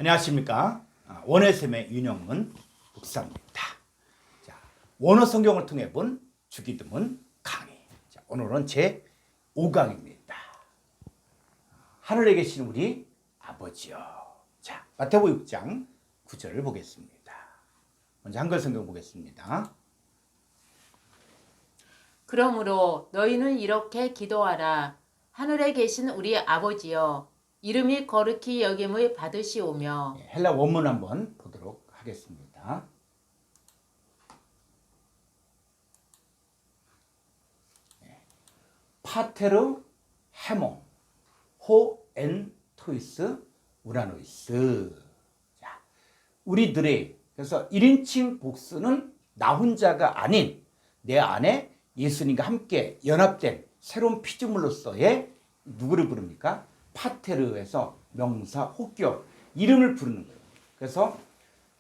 안녕하십니까. 원어쌤의 윤영문 목사입니다. 자, 원어 성경을 통해 본 주기 드문 강의. 자, 오늘은 제 5강입니다. 하늘에 계신 우리 아버지요. 자, 마태복음 6장 9절을 보겠습니다. 먼저 한글 성경 보겠습니다. 그러므로 너희는 이렇게 기도하라. 하늘에 계신 우리 아버지여, 이름이 거룩히 여김을 받으시오며. 헬라 원문 한번 보도록 하겠습니다. 파테르 헤몬 호 엔토이스 우라노이스. 자, 우리들의 그래서 1인칭 복수는 나 혼자가 아닌 내 안에 예수님과 함께 연합된 새로운 피조물로서의 누구를 부릅니까? 파테르에서 명사 혹격 이름을 부르는 거예요. 그래서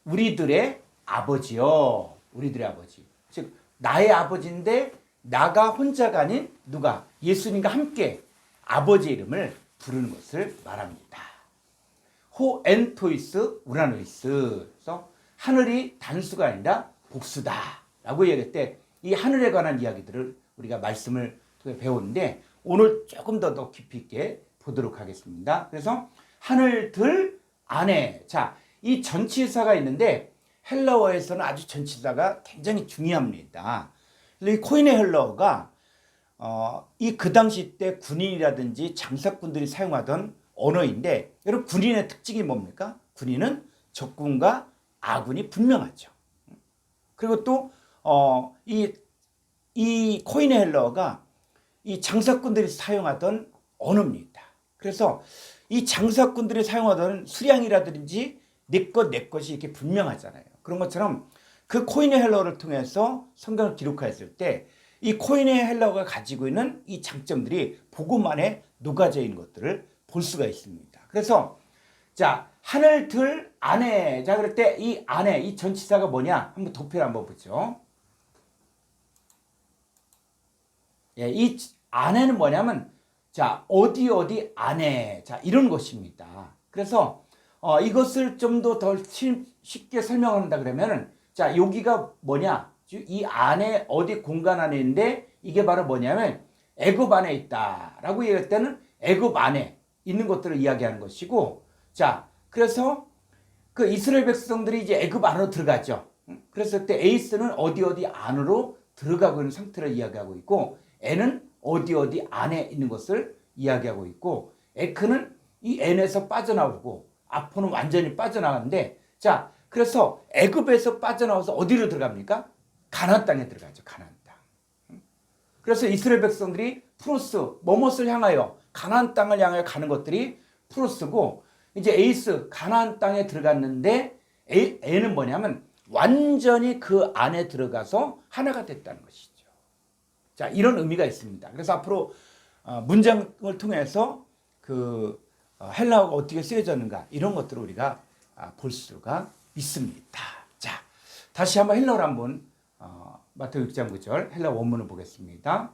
우리들의 아버지요. 우리들의 아버지. 즉 나의 아버지인데 나가 혼자가 아닌 누가? 예수님과 함께 아버지의 이름을 부르는 것을 말합니다. 호 엔토이스 우라노이스. 그래서 하늘이 단수가 아니라 복수다 라고 얘기할 때 이 하늘에 관한 이야기들을 우리가 말씀을 통해 배우는데 오늘 조금 더 깊이 있게 보도록 하겠습니다. 그래서 하늘들 안에, 자, 이 전치사가 있는데 헬라어에서는 아주 전치사가 굉장히 중요합니다. 이 코인의 헬라어가 이 그 당시 때 군인이라든지 장사꾼들이 사용하던 언어인데, 여러분 군인의 특징이 뭡니까? 군인은 적군과 아군이 분명하죠. 그리고 또 이 코인의 헬라어가 이 장사꾼들이 사용하던 언어입니다. 그래서 이 장사꾼들이 사용하던 수량이라든지 내 것이 이렇게 분명하잖아요. 그런 것처럼 그 코인의 헬라어를 통해서 성경을 기록하였을 때 이 코인의 헬라어가 가지고 있는 이 장점들이 복음 안에 녹아져 있는 것들을 볼 수가 있습니다. 그래서 자, 하늘들 안에, 자, 그럴 때 이 안에 이 전치사가 뭐냐? 한번 도표를 한번 보죠. 예, 이 안에는 뭐냐면 자, 어디 안에, 자, 이런 것입니다. 그래서 이것을 좀 더 쉽게 설명한다 그러면은, 자, 여기가 뭐냐? 이 안에 어디 공간 안에 있는데 이게 바로 뭐냐면 애굽 안에 있다라고 얘기할 때는 애굽 안에 있는 것들을 이야기하는 것이고, 자, 그래서 그 이스라엘 백성들이 이제 애굽 안으로 들어가죠. 그래서 그때 에이스는 어디 안으로 들어가고 있는 상태를 이야기하고 있고, N은 어디 안에 있는 것을 이야기하고 있고, 에크는 이 N에서 빠져나오고 아포는 완전히 빠져나가는데, 자, 그래서 애굽에서 빠져나와서 어디로 들어갑니까? 가나안 땅에 들어가죠. 가나안 땅. 그래서 이스라엘 백성들이 프로스 뭐뭇을 향하여 가나안 땅을 향하여 가는 것들이 프로스고, 이제 에이스 가나안 땅에 들어갔는데 N은 뭐냐면 완전히 그 안에 들어가서 하나가 됐다는 것이죠. 자, 이런 의미가 있습니다. 그래서 앞으로 문장을 통해서 그 헬라어가 어떻게 쓰여졌는가 이런 것들을 우리가 볼 수가 있습니다. 자, 다시 한번 헬라어를 한번 마태복음 6장 9절 헬라 원문을 보겠습니다.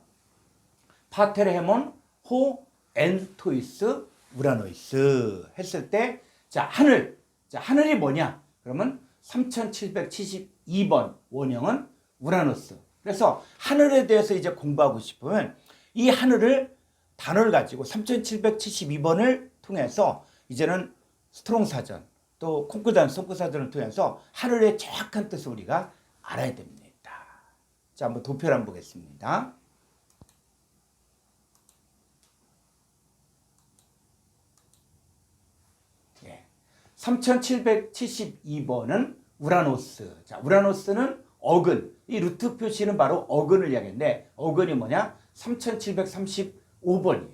파테르헤몬 호 엔토이스 우라노이스 했을 때, 자, 하늘, 자, 하늘이 뭐냐? 그러면 3772번 원형은 우라노스. 그래서 하늘에 대해서 이제 공부하고 싶으면 이 하늘을 단어를 가지고 3772번을 통해서 이제는 스트롱 사전 또 콩쿠르 사전을 통해서 하늘의 정확한 뜻을 우리가 알아야 됩니다. 자, 한번 도표를 한번 보겠습니다. 예. 3772번은 우라노스. 자, 우라노스는 어근. 이 루트 표시는 바로 어근을 이야기하는데, 어근이 뭐냐? 3735번이에요.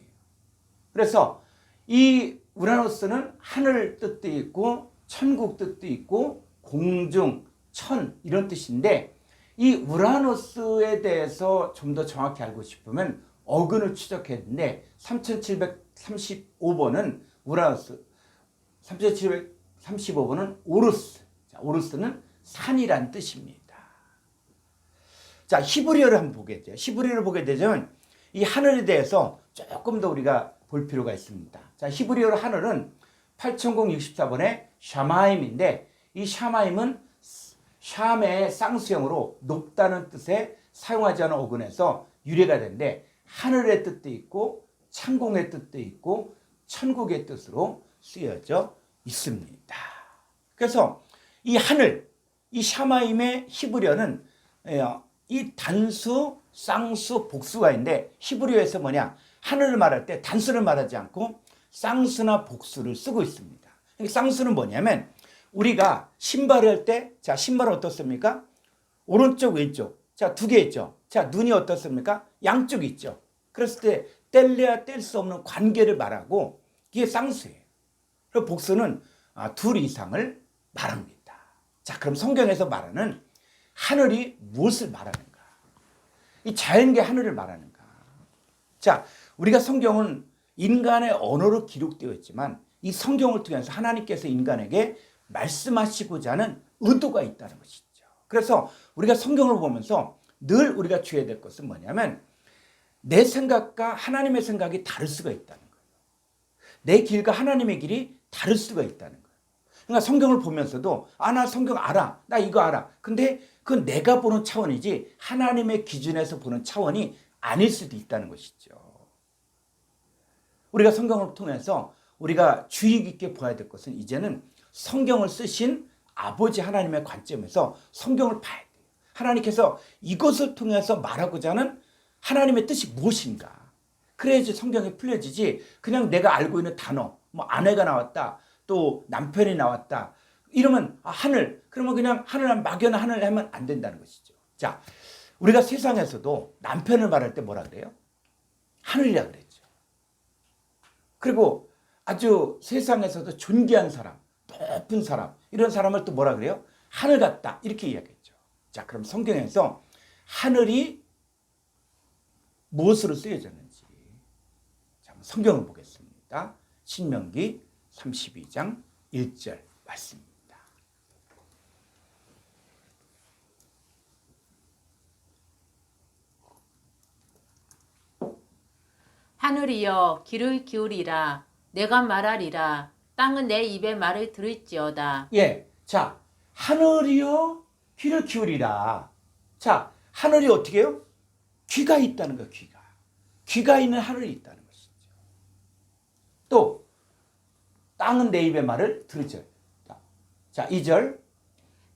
그래서 이 우라노스는 하늘 뜻도 있고 천국 뜻도 있고 공중, 천 이런 뜻인데, 이 우라노스에 대해서 좀 더 정확히 알고 싶으면 어근을 추적했는데 3735번은 우라노스, 3735번은 오르스. 자, 오르스는 산이란 뜻입니다. 자, 히브리어를 한번 보겠죠. 히브리어를 보게 되면 이 하늘에 대해서 조금 더 우리가 볼 필요가 있습니다. 자, 히브리어로 하늘은 8064번에 샤마임인데 이 샤마임은 샴의 쌍수형으로 높다는 뜻에 사용하지 않은 어근에서 유래가 되는데 하늘의 뜻도 있고 창공의 뜻도 있고 천국의 뜻으로 쓰여져 있습니다. 그래서 이 하늘, 이 샤마임의 히브리어는 이 단수, 쌍수, 복수가 있는데 히브리어에서 뭐냐? 하늘을 말할 때 단수를 말하지 않고 쌍수나 복수를 쓰고 있습니다. 쌍수는 뭐냐면 우리가 신발을 할 때, 자, 신발은 어떻습니까? 오른쪽, 왼쪽. 자, 두 개 있죠. 자, 눈이 어떻습니까? 양쪽 있죠. 그랬을 때 뗄래야 뗄 수 없는 관계를 말하고 이게 쌍수예요. 그리고 복수는 둘 이상을 말합니다. 자, 그럼 성경에서 말하는 하늘이 무엇을 말하는가? 이 자연계 하늘을 말하는가? 자, 우리가 성경은 인간의 언어로 기록되어 있지만 이 성경을 통해서 하나님께서 인간에게 말씀하시고자 하는 의도가 있다는 것이죠. 그래서 우리가 성경을 보면서 늘 우리가 주의해야 될 것은 뭐냐면 내 생각과 하나님의 생각이 다를 수가 있다는 거예요. 내 길과 하나님의 길이 다를 수가 있다는 거예요. 그러니까 성경을 보면서도 나 성경 알아. 나 이거 알아. 근데 그건 내가 보는 차원이지 하나님의 기준에서 보는 차원이 아닐 수도 있다는 것이죠. 우리가 성경을 통해서 우리가 주의 깊게 보아야 될 것은 이제는 성경을 쓰신 아버지 하나님의 관점에서 성경을 봐야 돼요. 하나님께서 이것을 통해서 말하고자 하는 하나님의 뜻이 무엇인가. 그래야지 성경이 풀려지지 그냥 내가 알고 있는 단어, 뭐 아내가 나왔다, 또 남편이 나왔다, 이러면 하늘, 그러면 그냥 하늘 막연한 하늘 하면 안 된다는 것이죠. 자, 우리가 세상에서도 남편을 말할 때 뭐라 그래요? 하늘이라 그랬죠. 그리고 아주 세상에서도 존귀한 사람, 높은 사람, 이런 사람을 또 뭐라 그래요? 하늘 같다, 이렇게 이야기했죠. 자, 그럼 성경에서 하늘이 무엇으로 쓰여졌는지 성경을 보겠습니다. 신명기 32장 1절 말씀입니다. 하늘이여 귀를 기울이라. 내가 말하리라. 땅은 내 입의 말을 들을지어다. 예, 자, 하늘이여 귀를 기울이라. 자, 하늘이 어떻게 해요? 귀가 있다는 거예요. 귀가 있는 하늘이 있다는 것이죠. 또 땅은 내 입의 말을 들을지어다. 자, 2절.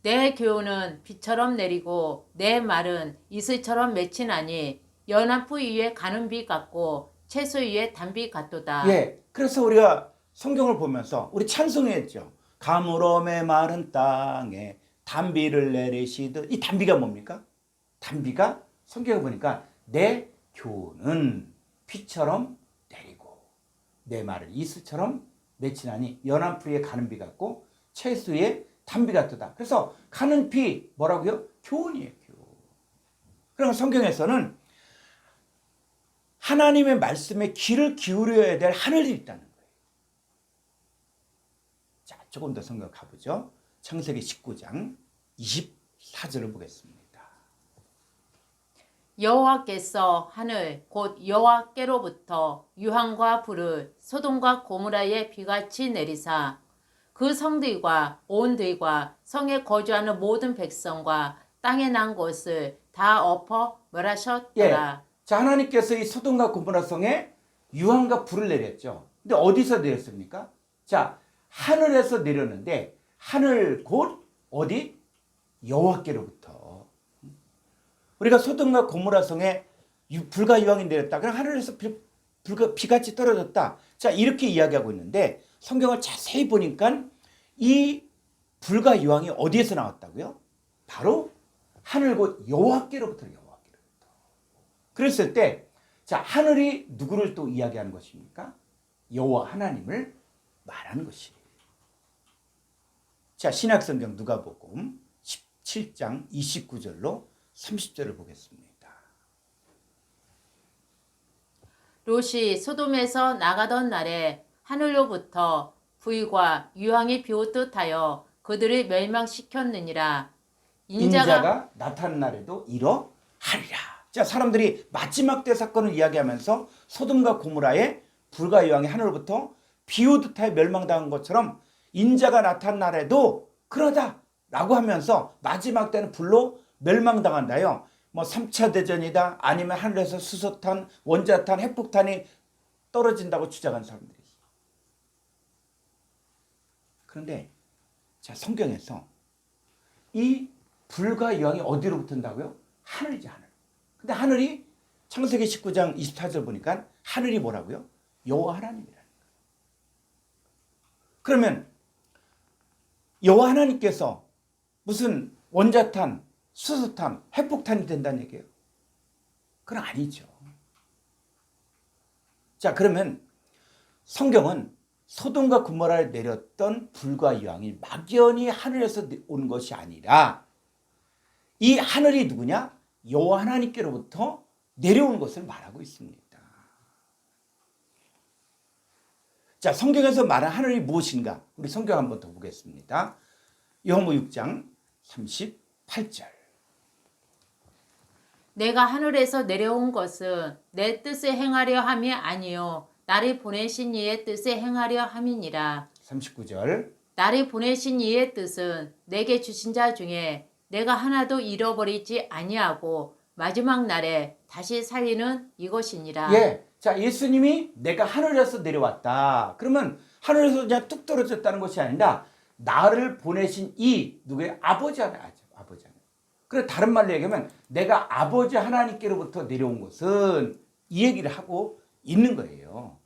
내 교훈은 비처럼 내리고 내 말은 이슬처럼 맺히나니 연합부 위에 가는 비 같고 채소 위에 단비 같도다. 예, 그래서 우리가 성경을 보면서 우리 찬송했죠. 가물음의 마른 땅에 단비를 내리시듯. 이 단비가 뭡니까? 단비가 성경을 보니까 내 교훈은 비처럼 내리고 내 말을 이슬처럼 맺히나니 연한 풀에 가는 비 같고 채수에 단비 같도다. 그래서 가는 비 뭐라고요? 교훈이에요. 교훈. 그러면 성경에서는 하나님의 말씀에 귀를 기울여야 될 하늘이 있다는 거예요. 자, 조금 더 성경 가보죠. 창세기 19장 24절을 보겠습니다. 여호와께서 하늘 곧 여호와께로부터 유황과 불을 소돔과 고모라에 비같이 내리사 그 성들과 온 들과 성에 거주하는 모든 백성과 땅에 난 것을 다 엎어 멸하셨더라. 예. 자, 하나님께서 이 소돔과 고모라 성에 유황과 불을 내렸죠. 근데 어디서 내렸습니까? 자, 하늘에서 내렸는데 하늘 곧 어디? 여호와께로부터. 우리가 소돔과 고모라 성에 불과 유황이 내렸다. 그럼 하늘에서 비같이 떨어졌다. 자, 이렇게 이야기하고 있는데 성경을 자세히 보니까 이 불과 유황이 어디에서 나왔다고요? 바로 하늘 곧 여호와께로부터. 그랬을 때, 자, 하늘이 누구를 또 이야기하는 것입니까? 여호와 하나님을 말하는 것이에요. 자, 신약성경 누가복음 17장 29절로 30절을 보겠습니다. 롯이 소돔에서 나가던 날에 하늘로부터 불과 유황이 비오듯 하여 그들을 멸망시켰느니라. 인자가 나타난 날에도 이러하리라. 자, 사람들이 마지막 때 사건을 이야기하면서 소돔과 고모라의 불과 유황이 하늘로부터 비오듯 하여 멸망당한 것처럼 인자가 나타난 날에도 그러다라고 하면서 마지막 때는 불로 멸망당한다요. 뭐 3차 대전이다 아니면 하늘에서 수소탄, 원자탄, 핵폭탄이 떨어진다고 주장하는 사람들이 있어요. 그런데 자, 성경에서 이 불과 유황이 어디로 붙은다고요? 하늘이지, 하늘. 근데 하늘이 창세기 19장 24절 보니까 하늘이 뭐라고요? 여호와 하나님이라는 거예요. 그러면 여호와 하나님께서 무슨 원자탄, 수소탄, 핵폭탄이 된다는 얘기예요? 그건 아니죠. 자, 그러면 성경은 소돔과 고모라에 내렸던 불과 유황이 막연히 하늘에서 온 것이 아니라 이 하늘이 누구냐? 여호와 하나님께로부터 내려온 것을 말하고 있습니다. 자, 성경에서 말한 하늘이 무엇인가? 우리 성경 한번 더 보겠습니다. 요한복음 6장 38절. 내가 하늘에서 내려온 것은 내 뜻을 행하려 함이 아니요 나를 보내신 이의 뜻을 행하려 함이니라. 39절. 나를 보내신 이의 뜻은 내게 주신 자 중에 내가 하나도 잃어버리지 아니하고 마지막 날에 다시 살리는 이것이니라. 예. 자, 예수님이 내가 하늘에서 내려왔다. 그러면 하늘에서 그냥 뚝 떨어졌다는 것이 아니라 나를 보내신 이 누구의 아버지 하나님. 아버지 하나님. 그래 다른 말로 얘기하면 내가 아버지 하나님께로부터 내려온 것은 이 얘기를 하고 있는 거예요.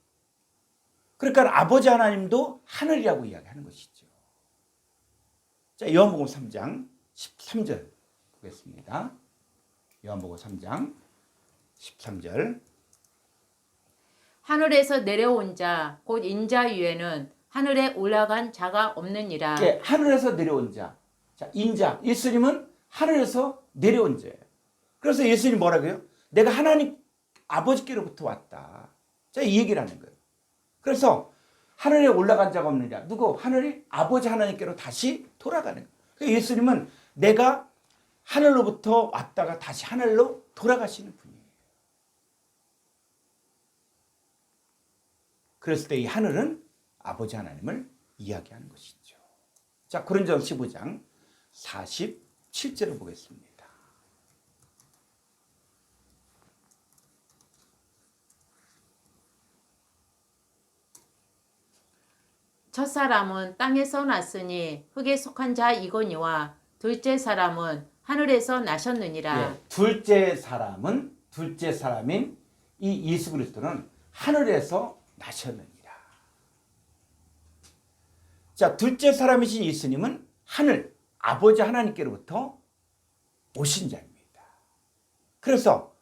그러니까 아버지 하나님도 하늘이라고 이야기하는 것이죠. 자, 요한복음 3장 13절 보겠습니다. 요한복음 3장 13절. 하늘에서 내려온 자 곧 인자 위에는 하늘에 올라간 자가 없느니라. 예, 하늘에서 내려온 자. 자, 인자. 예수님은 하늘에서 내려온 자예요. 그래서 예수님이 뭐라고요? 내가 하나님 아버지께로부터 왔다. 자, 이 얘기를 하는 거예요. 그래서 하늘에 올라간 자가 없느냐. 누구? 하늘이 아버지 하나님께로 다시 돌아가는 거예요. 그러니까 예수님은 내가 하늘로부터 왔다가 다시 하늘로 돌아가시는 분이에요. 그랬을 때 이 하늘은 아버지 하나님을 이야기하는 것이죠. 자, 고린도전서 15장 47절을 보겠습니다. 첫사람은 땅에서 났으니 흙에 속한 자이거니와 둘째 사람은 하늘에서 나셨느니라. 예, 둘째 사람인 이 예수 그리스도는 하늘에서 나셨느니라. 자, 둘째 사람이신 예수님은 하늘 아버지 하나님께로부터 오신 자입니다. 그래서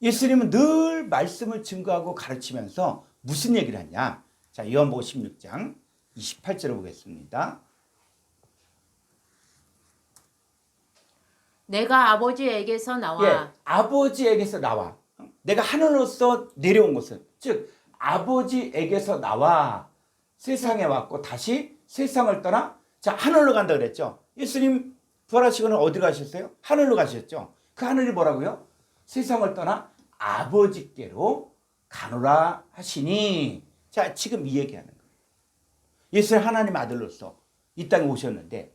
예수님은 늘 말씀을 증거하고 가르치면서 무슨 얘기를 하냐? 자, 요한복음 16장 28절을 보겠습니다. 내가 아버지에게서 나와. 예, 아버지에게서 나와. 내가 하늘로서 내려온 것은 즉 아버지에게서 나와 세상에 왔고 다시 세상을 떠나 자 하늘로 간다 그랬죠. 예수님 부활하시고는 어디 가셨어요? 하늘로 가셨죠. 그 하늘이 뭐라고요? 세상을 떠나 아버지께로 가노라 하시니. 자, 지금 이 얘기하는 거예요. 예수는 하나님 아들로서 이 땅에 오셨는데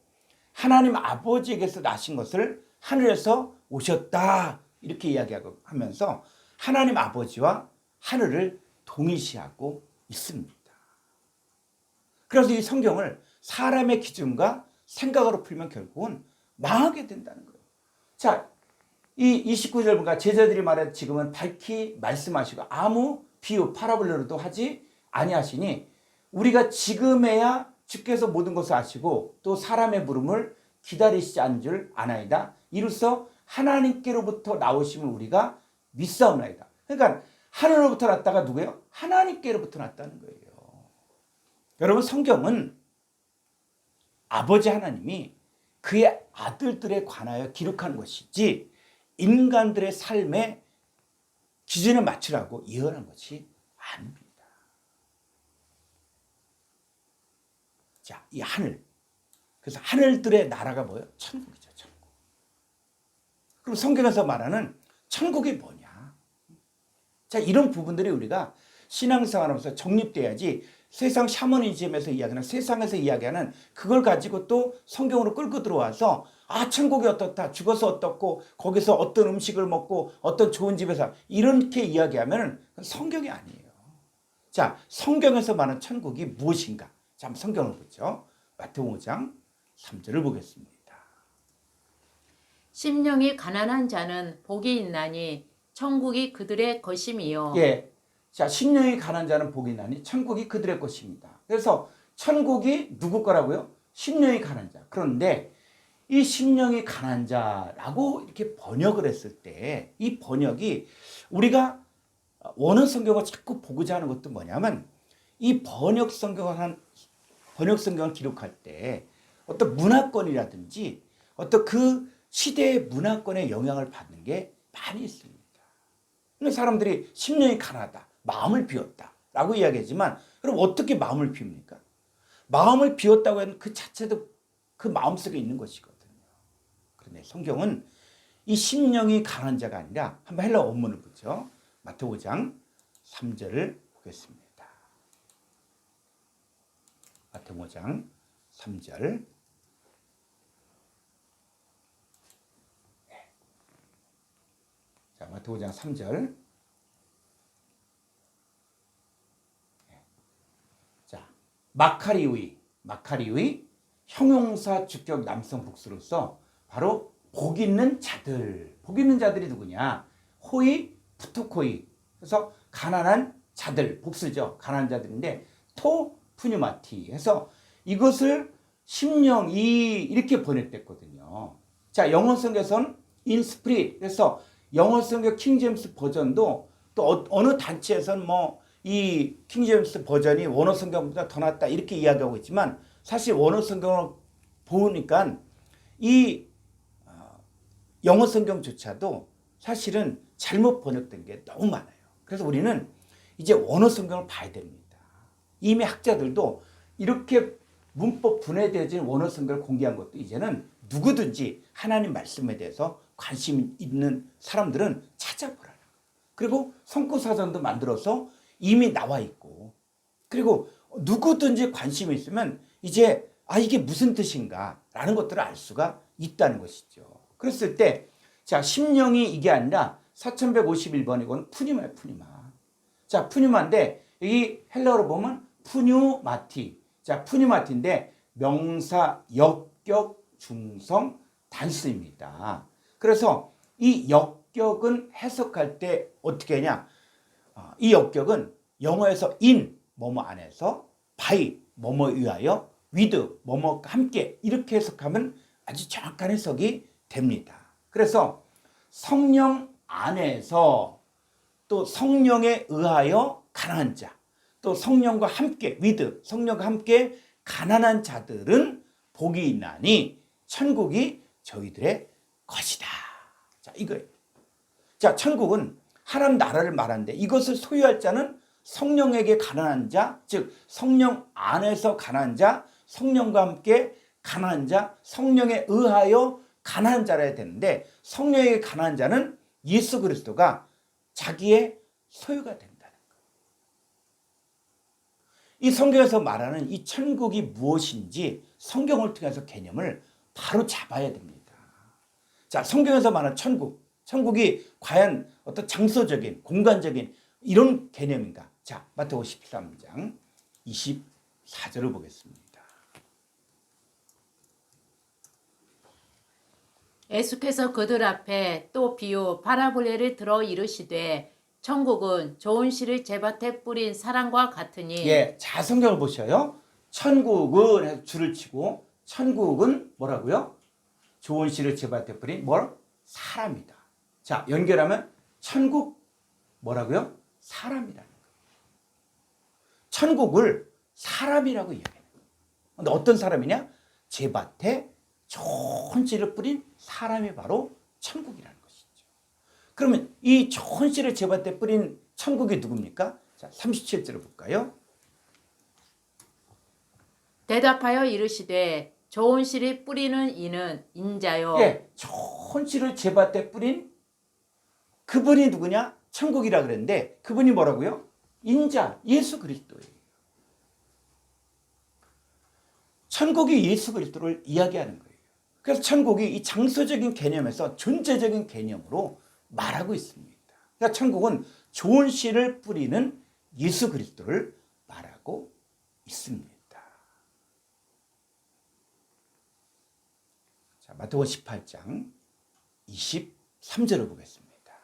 하나님 아버지에게서 나신 것을 하늘에서 오셨다 이렇게 이야기하고 하면서 하나님 아버지와 하늘을 동일시하고 있습니다. 그래서 이 성경을 사람의 기준과 생각으로 풀면 결국은 망하게 된다는 거예요. 자, 이 29절 보니까 제자들이 말해 지금은 밝히 말씀하시고 아무 비유 파라볼로도 하지 아니하시니 우리가 지금에야 주께서 모든 것을 아시고 또 사람의 물음을 기다리시지 않은 줄 아나이다. 이로써 하나님께로부터 나오심을 우리가 믿사옵나이다. 그러니까 하늘로부터 났다가 누구예요? 하나님께로부터 났다는 거예요. 여러분 성경은 아버지 하나님이 그의 아들들에 관하여 기록한 것이지 인간들의 삶의 기준에 맞추라고 예언한 것이 아닙니다. 자, 이 하늘. 그래서 하늘들의 나라가 뭐예요? 천국이죠, 천국. 그럼 성경에서 말하는 천국이 뭐냐? 자, 이런 부분들이 우리가 신앙생활하면서 정립돼야지 세상 샤머니즘에서 이야기하는 세상에서 이야기하는 그걸 가지고 또 성경으로 끌고 들어와서 아 천국이 어떻다 죽어서 어떻고 거기서 어떤 음식을 먹고 어떤 좋은 집에서 이렇게 이야기하면 성경이 아니에요. 자 성경에서 말하는 천국이 무엇인가? 자 한번 성경을 보죠. 마태복음 5장 3절을 보겠습니다. 심령이 가난한 자는 복이 있나니 천국이 그들의 것임이요. 예. 자, 심령이 가난한 자는 복이 있나니 천국이 그들의 것입니다. 그래서 천국이 누구 거라고요? 심령이 가난한 자. 그런데 이 심령이 가난한 자라고 이렇게 번역을 했을 때 이 번역이 우리가 원어 성경을 자꾸 보고자 하는 것도 뭐냐면 이 번역 성경을 기록할 때 어떤 문화권이라든지 어떤 그 시대의 문화권의 영향을 받는 게 많이 있습니다. 사람들이 심령이 가난하다, 마음을 비웠다 라고 이야기하지만 그럼 어떻게 마음을 비웁니까? 마음을 비웠다고 하는 그 자체도 그 마음속에 있는 것이거든요. 그런데 성경은 이 심령이 가난한 자가 아니라 한번 헬라 원문을 보죠. 마태복음 5장 3절을 보겠습니다. 마태복음 5장 3절. 자, 마태복음 5장 3절. 자, 마카리의 형용사 주격 남성 복수로서 바로 복 있는 자들. 복 있는 자들이 누구냐? 호이 푸토코이. 그래서 가난한 자들 복수죠. 가난한 자들인데 토 푸뉴마티 해서 이것을 심령이 이렇게 번역됐거든요. 자, 영어 성경에서는 in spirit. 그래서 영어 성경 킹제임스 버전도 또 어느 단체에서는 뭐 이 킹제임스 버전이 원어 성경보다 더 낫다 이렇게 이야기하고 있지만 사실 원어 성경을 보니까 이 영어 성경조차도 사실은 잘못 번역된 게 너무 많아요. 그래서 우리는 이제 원어 성경을 봐야 됩니다. 이미 학자들도 이렇게 문법 분해되어진 원어 성경을 공개한 것도 이제는 누구든지 하나님 말씀에 대해서 관심 있는 사람들은 찾아보라는 거예요. 그리고 성구사전도 만들어서 이미 나와 있고 그리고 누구든지 관심이 있으면 이제 이게 무슨 뜻인가 라는 것들을 알 수가 있다는 것이죠. 그랬을 때 자 심령이 이게 아니라 4151번이고는 푸니마예요. 푸니마. 자 푸니마인데 이 헬라어로 보면 푸뉴마티. 자 푸뉴마티인데 명사 역격 중성 단수입니다. 그래서 이 역격은 해석할 때 어떻게 하냐? 이 역격은 영어에서 in 뭐뭐 안에서 by 뭐뭐에 의하여 with 뭐뭐과 함께 이렇게 해석하면 아주 정확한 해석이 됩니다. 그래서 성령 안에서 또 성령에 의하여 가난한 자, 또 성령과 함께 with 성령과 함께 가난한 자들은 복이 있나니 천국이 저희들의 것이다. 자, 이거예요. 자, 천국은 하나님 나라를 말하는데 이것을 소유할 자는 성령에게 가난한 자, 즉 성령 안에서 가난한 자, 성령과 함께 가난한 자, 성령에 의하여 가난한 자라야 되는데 성령에게 가난한 자는 예수 그리스도가 자기의 소유가 된다는 거예요. 이 성경에서 말하는 이 천국이 무엇인지 성경을 통해서 개념을 바로 잡아야 됩니다. 자, 성경에서 말하는 천국이 과연 어떤 장소적인, 공간적인 이런 개념인가? 자, 마태복음 13장 24절을 보겠습니다. 예수께서 그들 앞에 또 비유 파라볼레를 들어 이르시되 천국은 좋은 씨를 제밭에 뿌린 사람과 같으니. 예, 자 성경을 보셔요. 천국은 해서 줄을 치고 천국은 뭐라고요? 좋은 씨를 제밭에 뿌린 사람이다. 자, 연결하면 천국 뭐라고요? 사람이라는 거예요. 천국을 사람이라고 이야기해요. 근데 어떤 사람이냐? 제밭에 좋은 씨를 뿌린 사람이 바로 천국이라는 것이죠. 그러면 이 좋은 씨를 제밭에 뿌린 천국이 누굽니까? 자, 37절을 볼까요? 대답하여 이르시되 좋은 씨를 뿌리는 이는 인자요. 예, 좋은 씨를 제밭에 뿌린 그분이 누구냐? 천국이라 그랬는데 그분이 뭐라고요? 인자, 예수 그리스도예요. 천국이 예수 그리스도를 이야기하는 거예요. 그래서 천국이 이 장소적인 개념에서 존재적인 개념으로 말하고 있습니다. 그러니까 천국은 좋은 씨를 뿌리는 예수 그리스도를 말하고 있습니다. 자, 마태복음 18장 23절을 보겠습니다.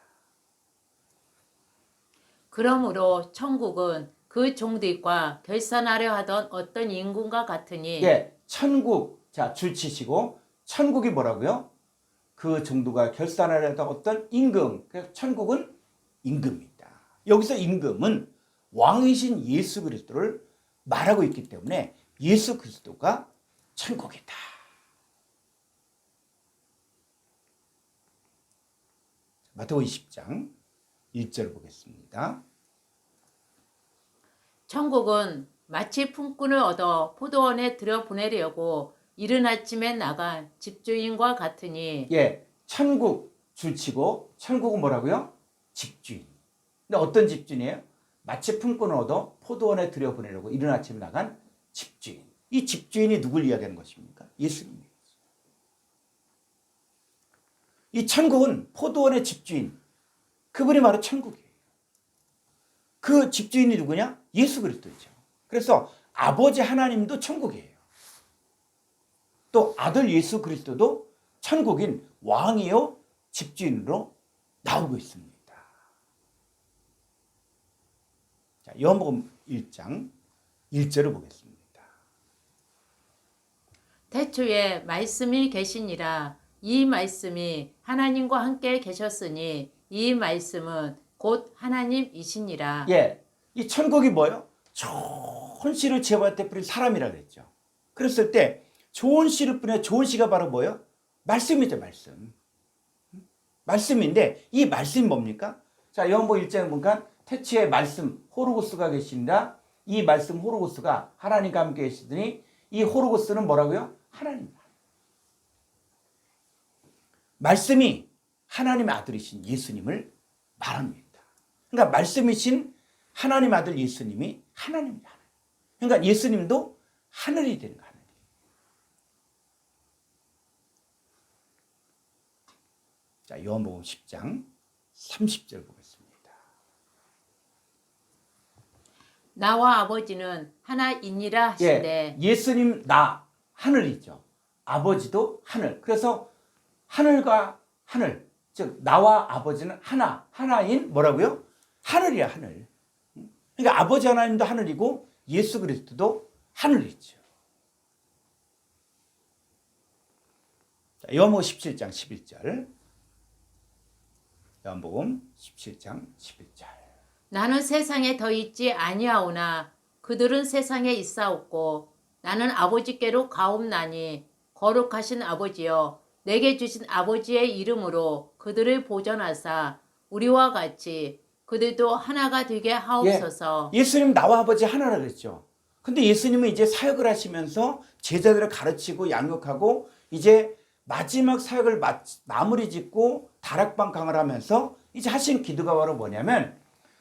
그러므로 천국은 그 종들과 결산하려 하던 어떤 임금과 같으니 예, 천국, 자, 줄치시고, 천국이 뭐라고요? 그 정도가 결산하려 하던 어떤 임금. 그래서 천국은 임금입니다. 여기서 임금은 왕이신 예수 그리스도를 말하고 있기 때문에 예수 그리스도가 천국이다. 마태복음 20장 1절 보겠습니다. 천국은 마치 품꾼을 얻어 포도원에 들여보내려고 이른 아침에 나간 집주인과 같으니 예, 천국 줄치고 천국은 뭐라고요? 집주인. 근데 어떤 집주인이에요? 마치 품꾼을 얻어 포도원에 들여보내려고 이른 아침에 나간 집주인. 이 집주인이 누굴 이야기하는 것입니까? 예수님이에요. 이 천국은 포도원의 집주인. 그분이 바로 천국이에요. 그 집주인이 누구냐? 예수 그리스도죠. 그래서 아버지 하나님도 천국이에요. 또 아들 예수 그리스도도 천국인 왕이요 집주인으로 나오고 있습니다. 자, 요한복음 1장 1절을 보겠습니다. 태초에 말씀이 계시니라. 이 말씀이 하나님과 함께 계셨으니 이 말씀은 곧 하나님이시니라. 예, 이 천국이 뭐예요? 좋은 씨를 제바한테 뿌린 사람이라 그랬죠. 그랬을 때 좋은 씨를 뿌려 좋은 씨가 바로 뭐예요? 말씀이죠, 말씀. 말씀인데 이 말씀이 뭡니까? 자, 요한복음 1장에 보니까 태초에 말씀 호로고스가 계신다. 이 말씀 호로고스가 하나님과 함께 계시더니 이 호로고스는 뭐라고요? 하나님. 말씀이 하나님의 아들이신 예수님을 말합니다. 그러니까 말씀이신 하나님 아들 예수님이 하나님이다. 그러니까 예수님도 하늘이 되는 거예요. 자, 요한복음 10장 30절 보겠습니다. 나와 아버지는 하나이니라 하시되 예, 예수님 나 하늘이죠. 아버지도 하늘. 그래서 하늘과 하늘, 즉 나와 아버지는 하나인 뭐라고요? 하늘이야, 하늘. 그러니까 아버지 하나님도 하늘이고 예수 그리스도도 하늘이죠. 요한복음 17장 11절. 요한복음 17장 11절. 나는 세상에 더 있지 아니하오나 그들은 세상에 있사옵고 나는 아버지께로 가옵나니 거룩하신 아버지여 내게 주신 아버지의 이름으로 그들을 보존하사 우리와 같이 그들도 하나가 되게 하옵소서. 예, 예수님 나와 아버지 하나라 그랬죠. 근데 예수님은 이제 사역을 하시면서 제자들을 가르치고 양육하고 이제 마지막 사역을 마무리 짓고 다락방 강을 하면서 이제 하신 기도가 바로 뭐냐면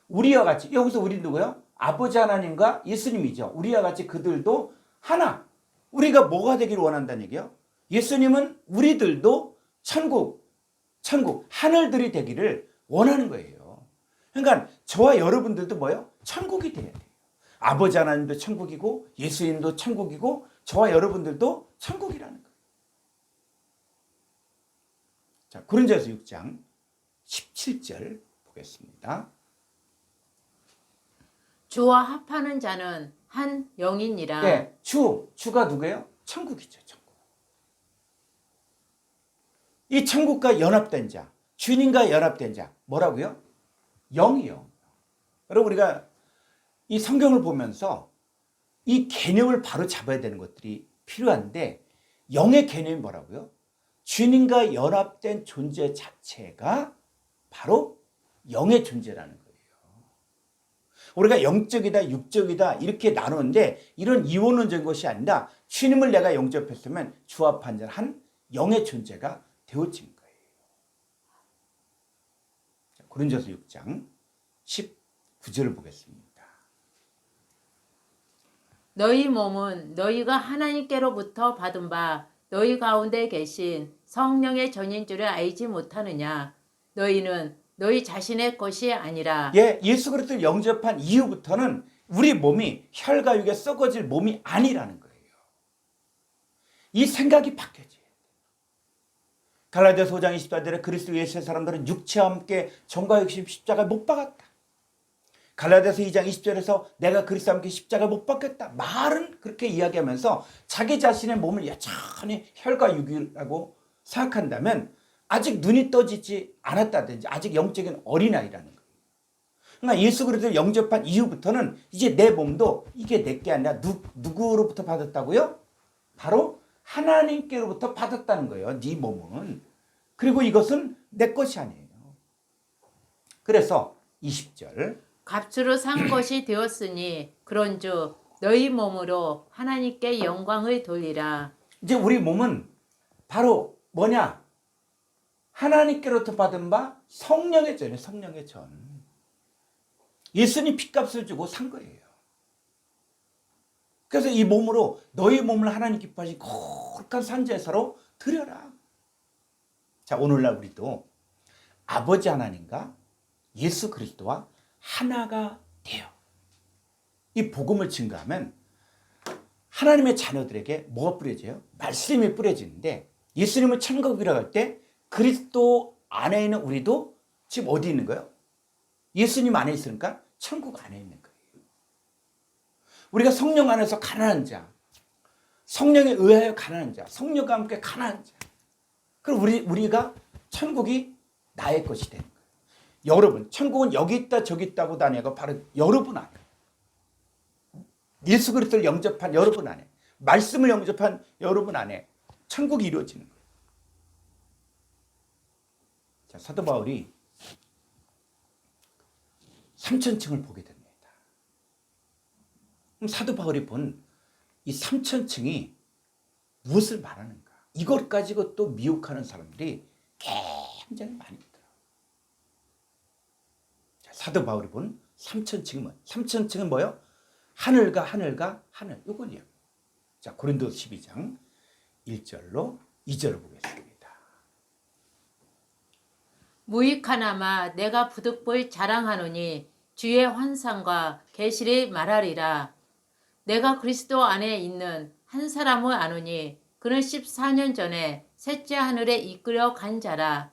우리와 같이, 여기서 우리 누구요? 아버지 하나님과 예수님이죠. 우리와 같이 그들도 하나. 우리가 뭐가 되기를 원한다는 얘기예요? 예수님은 우리들도 천국, 하늘들이 되기를 원하는 거예요. 그러니까 저와 여러분들도 뭐예요? 천국이 돼야 돼요. 아버지 하나님도 천국이고 예수님도 천국이고 저와 여러분들도 천국이라는 거예요. 자, 고린도전서 6장 17절 보겠습니다. 주와 합하는 자는 한 영이니라. 네, 주가 누구예요? 천국이죠, 천국. 이 천국과 연합된 자, 주님과 연합된 자, 뭐라고요? 영이요. 여러분, 우리가 이 성경을 보면서 이 개념을 바로 잡아야 되는 것들이 필요한데, 영의 개념이 뭐라고요? 주님과 연합된 존재 자체가 바로 영의 존재라는 거예요. 우리가 영적이다, 육적이다 이렇게 나누는데 이런 이원론적인 것이 아니라 주님을 내가 영접했으면 주와 판전한 영의 존재가 되어진 거예요. 고린도전서 6장 19절을 보겠습니다. 너희 몸은 너희가 하나님께로부터 받은 바 너희 가운데 계신 성령의 전인 줄을 알지 못하느냐. 너희는 너희 자신의 것이 아니라 예, 예수 그리스도를 영접한 이후부터는 우리 몸이 혈과 육에 썩어질 몸이 아니라는 거예요. 이 생각이 바뀌어져요. 갈라디아서 5장 24절에 그리스도 예수의 사람들은 육체와 함께 정과 욕심 십자가에 못 박았다. 갈라디아서 2장 20절에서 내가 그리스도와 함께 십자가에 못 박혔다. 말은 그렇게 이야기하면서 자기 자신의 몸을 여전히 혈과 육이라고 생각한다면 아직 눈이 떠지지 않았다든지 아직 영적인 어린아이라는 거예요. 그러니까 예수 그리스도를 영접한 이후부터는 이제 내 몸도 이게 내게 아니라 누구로부터 받았다고요? 바로 하나님께로부터 받았다는 거예요. 네 몸은. 그리고 이것은 내 것이 아니에요. 그래서 20절 값으로 산 것이 되었으니 그런즉 너희 몸으로 하나님께 영광을 돌리라. 이제 우리 몸은 바로 뭐냐? 하나님께로부터 받은 바 성령의 전이에요. 성령의 전. 예수님 핏값을 주고 산 거예요. 그래서 이 몸으로 너희 몸을 하나님 기뻐하신 거룩한 산제사로 드려라. 자, 오늘날 우리도 아버지 하나님과 예수 그리스도와 하나가 돼요. 이 복음을 증거하면 하나님의 자녀들에게 뭐가 뿌려져요? 말씀이 뿌려지는데 예수님을 천국이라고 할 때 그리스도 안에 있는 우리도 지금 어디 있는 거예요? 예수님 안에 있으니까 천국 안에 있는 거예요. 우리가 성령 안에서 가난한 자, 성령에 의하여 가난한 자, 성령과 함께 가난한 자. 그럼 우리가 천국이 나의 것이 되는 거예요. 여러분, 천국은 여기 있다 저기 있다고도 아니고 바로 여러분 안에. 예수 그리스도를 영접한 여러분 안에, 말씀을 영접한 여러분 안에 천국이 이루어지는 거예요. 자, 사도 바울이 3천층을 보게 됩니다. 그럼 사도 바울이 본 이 3천층이 무엇을 말하는가? 이것 가지고 또 미혹하는 사람들이 굉장히 많이 있더라고요. 자, 사도 바울이 본 3천층은 3천층은 뭐예요? 하늘과 하늘과 하늘. 이걸요. 자, 고린도서 12장 1절로 2절을 보겠습니다. 무익하나마 내가 부득불 자랑하노니 주의 환상과 계시를 말하리라. 내가 그리스도 안에 있는 한 사람을 아노니 그는 14년 전에 셋째 하늘에 이끌어 간 자라.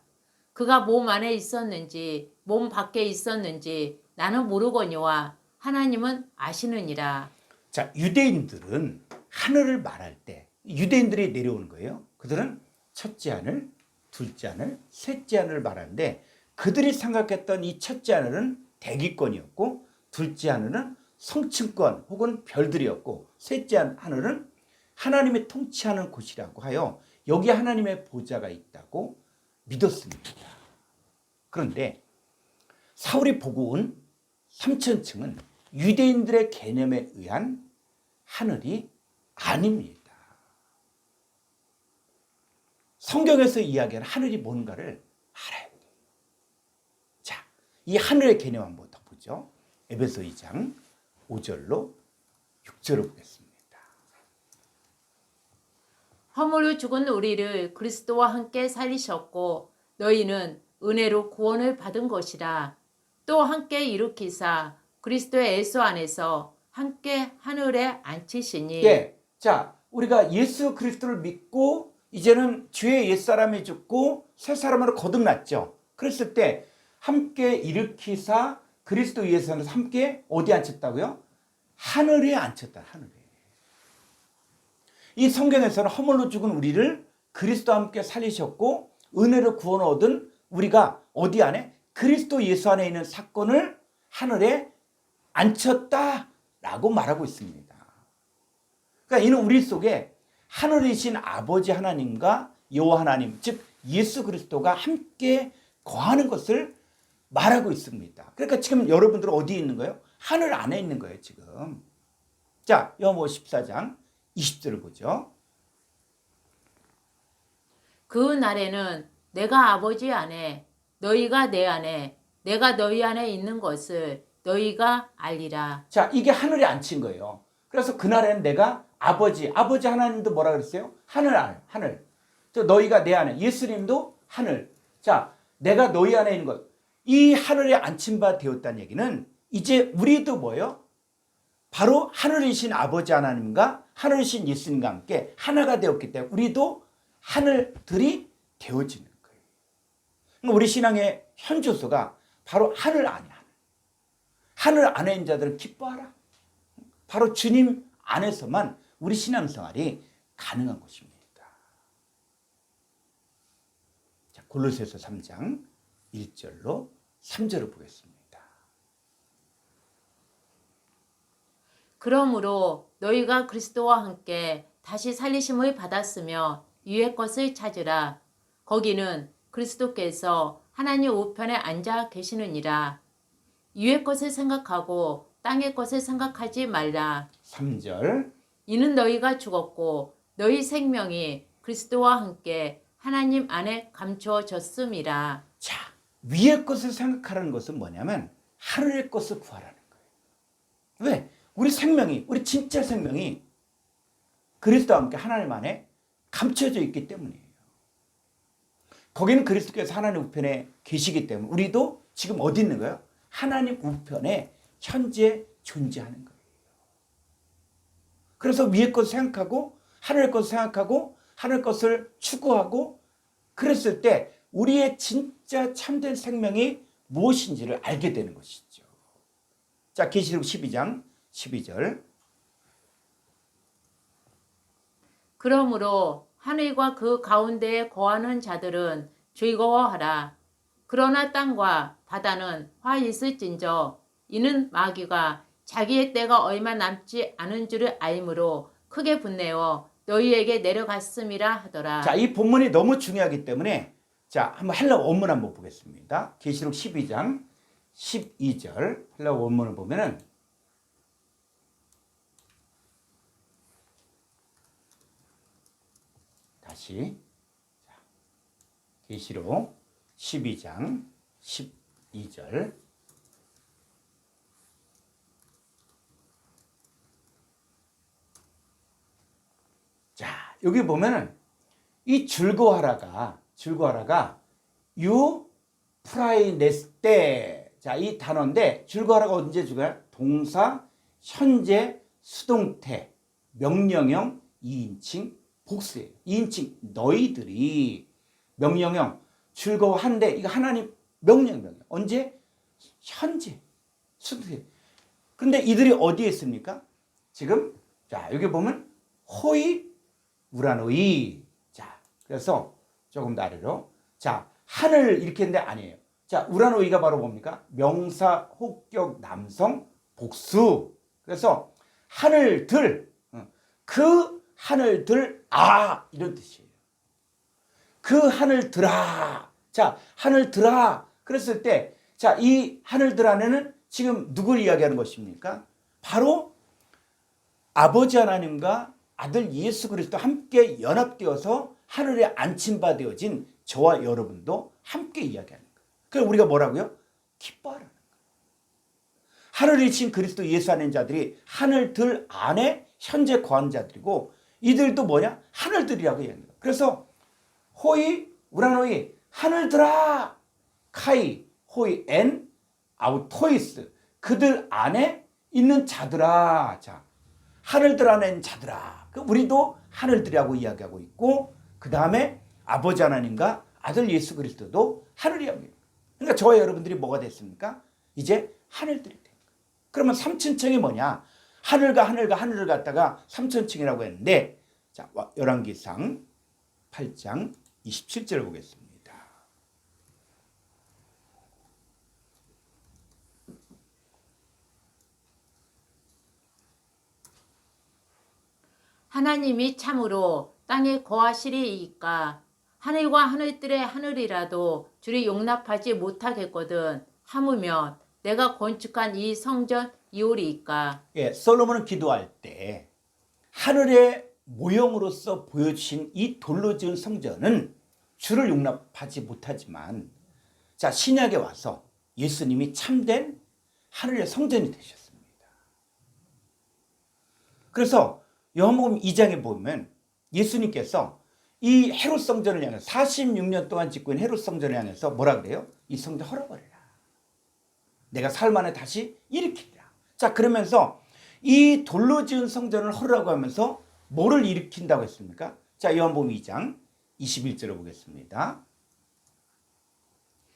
그가 몸 안에 있었는지 몸 밖에 있었는지 나는 모르거니와 하나님은 아시느니라. 자, 유대인들은 하늘을 말할 때 유대인들이 내려오는 거예요. 그들은 첫째 하늘, 둘째 하늘, 셋째 하늘을 말하는데 그들이 생각했던 이 첫째 하늘은 대기권이었고 둘째 하늘은 성층권 혹은 별들이었고 셋째 하늘은 하나님의 통치하는 곳이라고 하여 여기에 하나님의 보좌가 있다고 믿었습니다. 그런데 사울이 보고 온 3천층은 유대인들의 개념에 의한 하늘이 아닙니다. 성경에서 이야기하는 하늘이 뭔가를 알아야 돼요. 자, 이 하늘의 개념 한번 더 보죠. 에베소 2장 5절로 6절을 보겠습니다. 허물로 죽은 우리를 그리스도와 함께 살리셨고 너희는 은혜로 구원을 받은 것이라. 또 함께 일으키사 그리스도의 예수 안에서 함께 하늘에 앉히시니. 예, 자, 우리가 예수 그리스도를 믿고 이제는 주의 옛사람이 죽고 새 사람으로 거듭났죠. 그랬을 때 함께 일으키사 그리스도 예수 안에서 함께 어디 앉혔다고요? 하늘에 앉혔다. 하늘에. 이 성경에서는 허물로 죽은 우리를 그리스도와 함께 살리셨고 은혜로 구원 얻은 우리가 어디 안에? 그리스도 예수 안에 있는 사건을 하늘에 앉혔다라고 말하고 있습니다. 그러니까 이는 우리 속에 하늘이신 아버지 하나님과 여호와 하나님, 즉 예수 그리스도가 함께 거하는 것을 말하고 있습니다. 그러니까 지금 여러분들은 어디에 있는 거예요? 하늘 안에 있는 거예요, 지금. 자, 여호와 14장 20절을 보죠. 그 날에는 내가 아버지 안에 너희가 내 안에 내가 너희 안에 있는 것을 너희가 알리라. 자, 이게 하늘에 앉힌 거예요. 그래서 그날에는 내가 아버지 하나님도 뭐라 그랬어요? 하늘. 저 너희가 내 안에, 예수님도 하늘. 자, 내가 너희 안에 있는 것. 이 하늘에 앉힌 바 되었다는 얘기는 이제 우리도 뭐예요? 바로 하늘이신 아버지 하나님과 하늘이신 예수님과 함께 하나가 되었기 때문에 우리도 하늘들이 되어지는 거예요. 그러니까 우리 신앙의 현주소가 바로 하늘 안에. 하늘 안에 있는 자들은 기뻐하라. 바로 주님 안에서만 우리 신앙생활이 가능한 것입니다. 자, 골로새서 3장 1절로 3절을 보겠습니다. 그러므로 너희가 그리스도와 함께 다시 살리심을 받았으며 위의 것을 찾으라. 거기는 그리스도께서 하나님 우편에 앉아 계시느니라. 위의 것을 생각하고 땅의 것을 생각하지 말라. 3절. 이는 너희가 죽었고 너희 생명이 그리스도와 함께 하나님 안에 감추어졌음이라. 자, 위의 것을 생각하라는 것은 뭐냐면 하늘의 것을 구하라는 거예요. 왜? 우리 진짜 생명이 그리스도와 함께 하나님 안에 감춰져 있기 때문이에요. 거기는 그리스도께서 하나님 우편에 계시기 때문에 우리도 지금 어디 있는 거예요? 하나님 우편에 현재 존재하는 거예요. 그래서 위의 것을 생각하고 하늘의 것을 생각하고 하늘 것을 추구하고 그랬을 때 우리의 진짜 참된 생명이 무엇인지를 알게 되는 것이죠. 자, 계시록 12장 12절. 그러므로 하늘과 그 가운데에 거하는 자들은 즐거워하라. 그러나 땅과 바다는 화 있을진저 이는 마귀가 자기의 때가 얼마 남지 않은 줄을 알므로 크게 분내어 너희에게 내려갔음이라 하더라. 자, 이 본문이 너무 중요하기 때문에 자, 한번 헬라 원문 한번 보겠습니다. 계시록 12장 12절 헬라 원문을 보면은 다시 계시록 12장 12절. 자, 여기 보면은 이 즐거워하라가 유프라이네스테. 자, 이 단어인데 즐거워하라가 언제 주어요? 동사, 현재, 수동태, 명령형, 2인칭, 복수예요. 2인칭 너희들이 명령형 즐거워한데 이거 하나님 명령. 언제? 현재. 수동태. 근데 이들이 어디에 있습니까? 지금 자, 여기 보면 호이 우라노이. 자, 그래서 조금 더 아래로. 자, 하늘 이렇게 했는데 아니에요. 자, 우라노이가 바로 뭡니까? 명사, 혹격, 남성, 복수. 그래서 하늘들, 그 하늘들, 이런 뜻이에요. 그 하늘들아. 자, 하늘들아. 그랬을 때, 자, 이 하늘들 안에는 지금 누굴 이야기하는 것입니까? 바로 아버지 하나님과 아들 예수 그리스도 함께 연합되어서 하늘에 앉힌 바 되어진 저와 여러분도 함께 이야기하는 거예요. 그래서 우리가 뭐라고요? 기뻐하라는 거예요. 하늘이신 그리스도 예수 안에 있는 자들이 하늘들 안에 현재 거하는 자들이고 이들도 뭐냐? 하늘들이라고 얘기하는 거예요. 그래서 호이 우라노이 하늘들아 카이 호이 엔 아우토이스 그들 안에 있는 자들아. 자, 하늘들 안에 있는 자들아. 우리도 하늘들이라고 이야기하고 있고 그 다음에 아버지 하나님과 아들 예수 그리스도도 하늘이라고 해요. 그러니까 저와 여러분들이 뭐가 됐습니까? 이제 하늘들이 된 거예요. 그러면 삼천층이 뭐냐? 하늘과 하늘을 갖다가 삼천층이라고 했는데 자, 열왕기상 8장 27절을 보겠습니다. 하나님이 참으로 땅에 거하시리이까 하늘과 하늘들의 하늘이라도 주를 용납하지 못하겠거든 하무며 내가 건축한 이 성전 이오리이까. 예, 솔로몬은 기도할 때 하늘의 모형으로서 보여주신 이 돌로 지은 성전은 주를 용납하지 못하지만 자, 신약에 와서 예수님이 참된 하늘의 성전이 되셨습니다. 그래서 요한복음 2장에 보면 예수님께서 이 헤롯 성전을 향해서 46년 동안 짓고 있는 헤롯 성전을 향해서 뭐라 그래요? 이 성전 헐어버려라. 내가 사흘 만에 다시 일으키리라. 자, 그러면서 이 돌로 지은 성전을 헐으라고 하면서 뭐를 일으킨다고 했습니까? 자, 요한복음 2장 21절을 보겠습니다.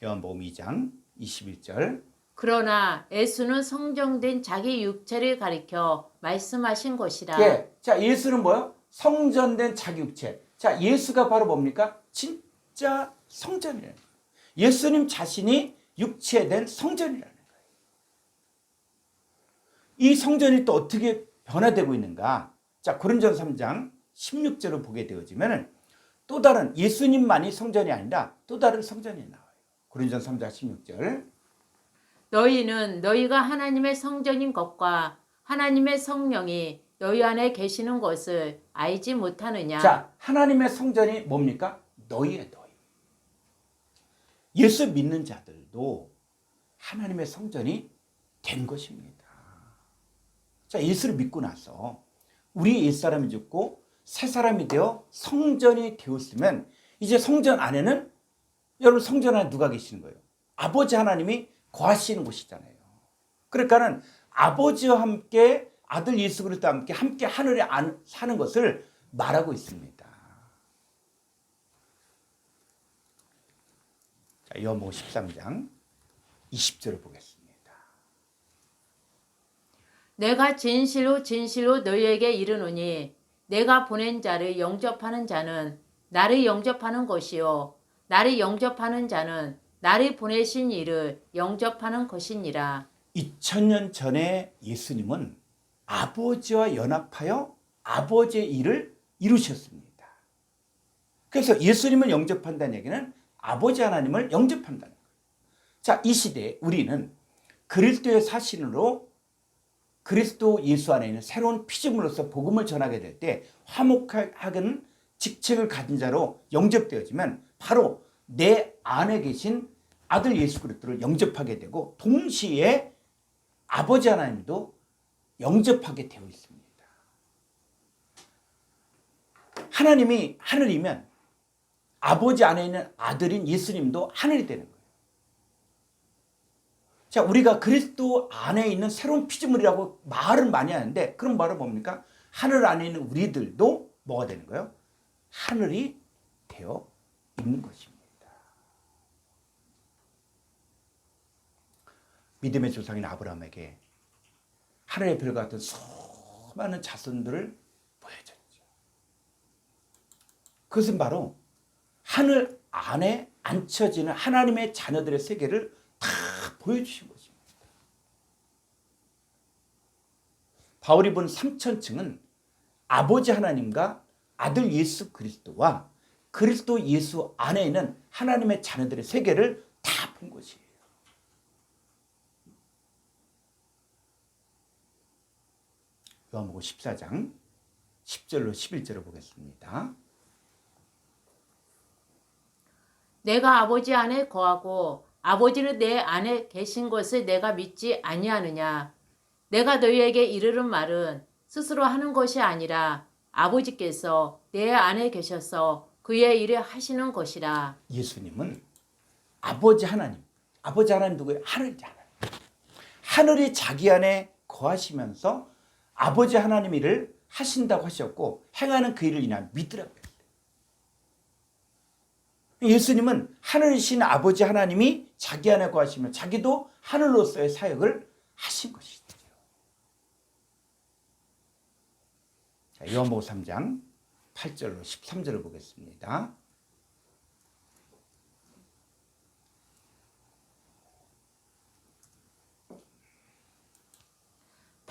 요한복음 2장 21절. 그러나 예수는 성정된 자기 육체를 가리켜 말씀하신 것이라. 예. 자, 예수는 뭐요? 성전된 자기 육체. 자, 예수가 바로 뭡니까? 진짜 성전이에요. 예수님 자신이 육체된 성전이라는 거예요. 이 성전이 또 어떻게 변화되고 있는가? 자, 고린도전서 3장 16절을 보게 되어지면 또 다른 예수님만이 성전이 아니라 또 다른 성전이 나와요. 고린도전서 3장 16절. 너희는 너희가 하나님의 성전인 것과 하나님의 성령이 너희 안에 계시는 것을 알지 못하느냐. 자, 하나님의 성전이 뭡니까? 너희의 너희. 예수 믿는 자들도 하나님의 성전이 된 것입니다. 자, 예수를 믿고 나서 우리 옛사람이 죽고 새 사람이 되어 성전이 되었으면 이제 성전 안에는 여러분 성전 안에 누가 계시는 거예요? 아버지 하나님이 거하시는 곳이잖아요. 그러니까는 아버지와 함께 아들 예수 그리스도와 함께 하늘에 사는 것을 말하고 있습니다. 자, 요한복음 13장 20절을 보겠습니다. 내가 진실로 진실로 너희에게 이르노니 내가 보낸 자를 영접하는 자는 나를 영접하는 것이요 나를 영접하는 자는 나를 보내신 이를 영접하는 것이니라. 2000년 전에 예수님은 아버지와 연합하여 아버지의 일을 이루셨습니다. 그래서 예수님을 영접한다는 얘기는 아버지 하나님을 영접한다는 거예요. 자, 이 시대에 우리는 그리스도의 사신으로 그리스도 예수 안에 있는 새로운 피조물로서 복음을 전하게 될 때 화목하게는 직책을 가진 자로 영접되어지면 바로 내 안에 계신 아들 예수 그리스도를 영접하게 되고 동시에 아버지 하나님도 영접하게 되어 있습니다. 하나님이 하늘이면 아버지 안에 있는 아들인 예수님도 하늘이 되는 거예요. 자, 우리가 그리스도 안에 있는 새로운 피조물이라고 말은 많이 하는데 그런 말은 뭡니까? 하늘 안에 있는 우리들도 뭐가 되는 거예요? 하늘이 되어 있는 것입니다. 믿음의 조상인 아브라함에게 하늘의 별과 같은 수많은 자손들을 보여줬죠. 그것은 바로 하늘 안에 앉혀지는 하나님의 자녀들의 세계를 다 보여주신 것입니다. 바울이 본 삼천층은 아버지 하나님과 아들 예수 그리스도와 그리스도 예수 안에 있는 하나님의 자녀들의 세계를 다 본 것이에요. 요한복음 14장 10절로 11절을 보겠습니다. 내가 아버지 안에 거하고 아버지는 내 안에 계신 것을 내가 믿지 아니하느냐. 내가 너희에게 이르는 말은 스스로 하는 것이 아니라 아버지께서 내 안에 계셔서 그의 일을 하시는 것이라. 예수님은 아버지 하나님 누구예요? 하늘이잖아요. 하늘이 자기 안에 거하시면서 아버지 하나님 일을 하신다고 하셨고 행하는 그 일을 인하여 믿으라고 했어요. 예수님은 하늘이신 아버지 하나님이 자기 안에 거하시면 자기도 하늘로서의 사역을 하신 것이죠. 자, 요한복음 3장 8절로 13절을 보겠습니다.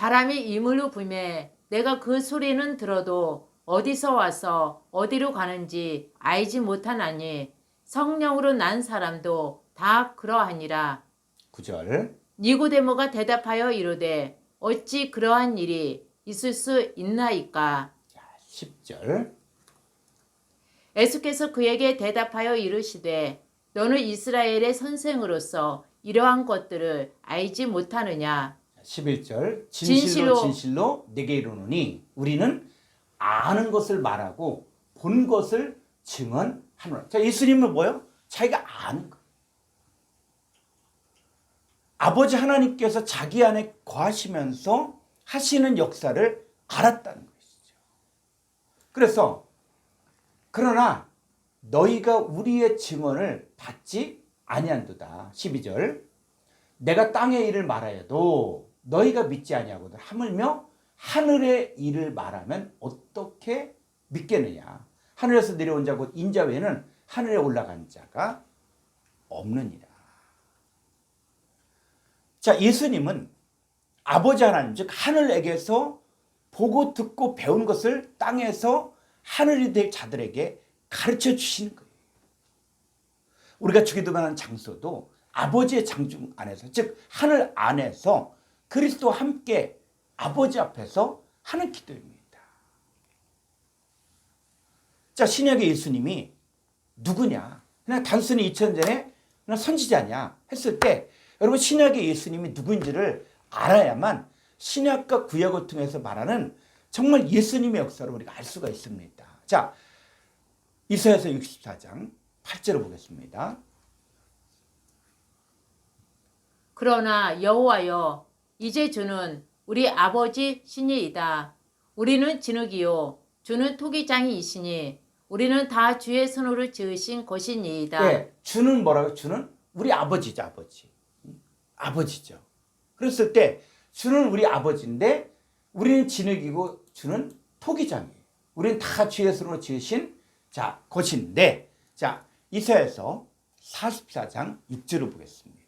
바람이 이물로 불매 내가 그 소리는 들어도 어디서 와서 어디로 가는지 알지 못하나니 성령으로 난 사람도 다 그러하니라. 9절. 니고데모가 대답하여 이르되 어찌 그러한 일이 있을 수 있나이까. 자, 10절. 예수께서 그에게 대답하여 이르시되 너는 이스라엘의 선생으로서 이러한 것들을 알지 못하느냐. 11절 진실로 진실로 내게 이르노니 우리는 아는 것을 말하고 본 것을 증언하노라. 자, 예수님은 뭐예요? 자기가 아는 거. 아버지 하나님께서 자기 안에 거하시면서 하시는 역사를 알았다는 것이죠. 그래서 그러나 너희가 우리의 증언을 받지 아니한도다. 12절 내가 땅의 일을 말하여도 너희가 믿지 아니하거든. 하물며 하늘의 일을 말하면 어떻게 믿겠느냐. 하늘에서 내려온 자 곧 인자 외에는 하늘에 올라간 자가 없느니라. 자, 예수님은 아버지 하나님 즉 하늘에게서 보고 듣고 배운 것을 땅에서 하늘이 될 자들에게 가르쳐 주시는 거예요. 우리가 주기도하는 장소도 아버지의 장중 안에서 즉 하늘 안에서 그리스도와 함께 아버지 앞에서 하는 기도입니다. 자, 신약의 예수님이 누구냐? 그냥 단순히 2000년 전에 그냥 선지자냐 했을 때 여러분 신약의 예수님이 누구인지를 알아야만 신약과 구약을 통해서 말하는 정말 예수님의 역사를 우리가 알 수가 있습니다. 자, 이사야서 64장 8절을 보겠습니다. 그러나 여호와여 이제 주는 우리 아버지 신이이다. 우리는 진흙이요 주는 토기장이이시니 우리는 다 주의 손으로 지으신 것이니이다. 네, 주는 뭐라고? 주는 우리 아버지죠, 아버지. 아버지죠. 그랬을 때 주는 우리 아버지인데 우리는 진흙이고 주는 토기장이에요. 우리는 다 주의 손으로 지으신 자 것인데 자 이사야서 44장 6절을 보겠습니다.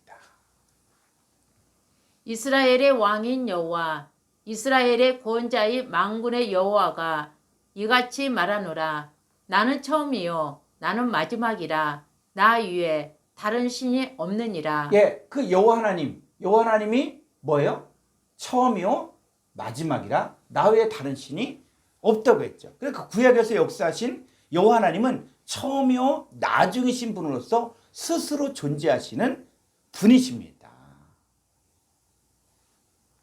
이스라엘의 왕인 여호와 이스라엘의 구원자의 만군의 여호와가 이같이 말하노라. 나는 처음이요 나는 마지막이라. 나 위에 다른 신이 없느니라. 예, 그 여호와 하나님이 뭐예요? 처음이요 마지막이라. 나 외에 다른 신이 없다고 했죠. 그러니까 구약에서 역사하신 여호와 하나님은 처음이요 나중이신 분으로서 스스로 존재하시는 분이십니다.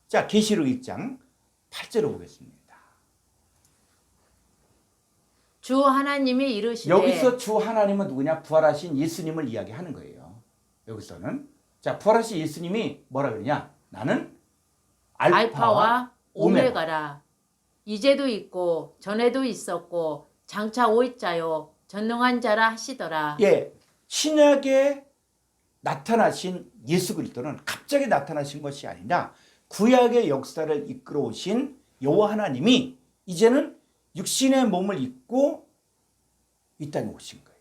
자, 계시록 1장 8절을 보겠습니다. 주 하나님이 이르시되 여기서 주 하나님은 누구냐? 부활하신 예수님을 이야기하는 거예요. 여기서는 자 부활하신 예수님이 뭐라 그러냐? 나는 알파와 오메가라. 이제도 있고 전에도 있었고 장차 올 자요 전능한 자라 하시더라. 예, 신약에 나타나신 예수 그리스도는 갑자기 나타나신 것이 아니라 구약의 역사를 이끌어 오신 여호와 하나님이 이제는 육신의 몸을 입고 이 땅에 오신 거예요.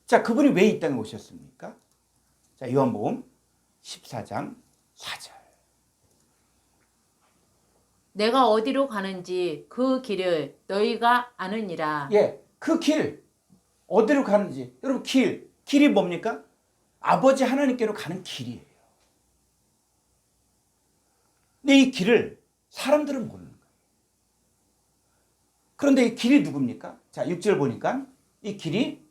자, 그분이 왜 이 땅에 오셨습니까? 자, 요한복음 14장 4절. 내가 어디로 가는지 그 길을 너희가 아느니라. 예, 그 길 어디로 가는지 여러분 길이 뭡니까? 아버지 하나님께로 가는 길이에요. 근데 이 길을 사람들은 모르는 거예요. 그런데 이 길이 누굽니까? 자, 6절 보니까 이 길이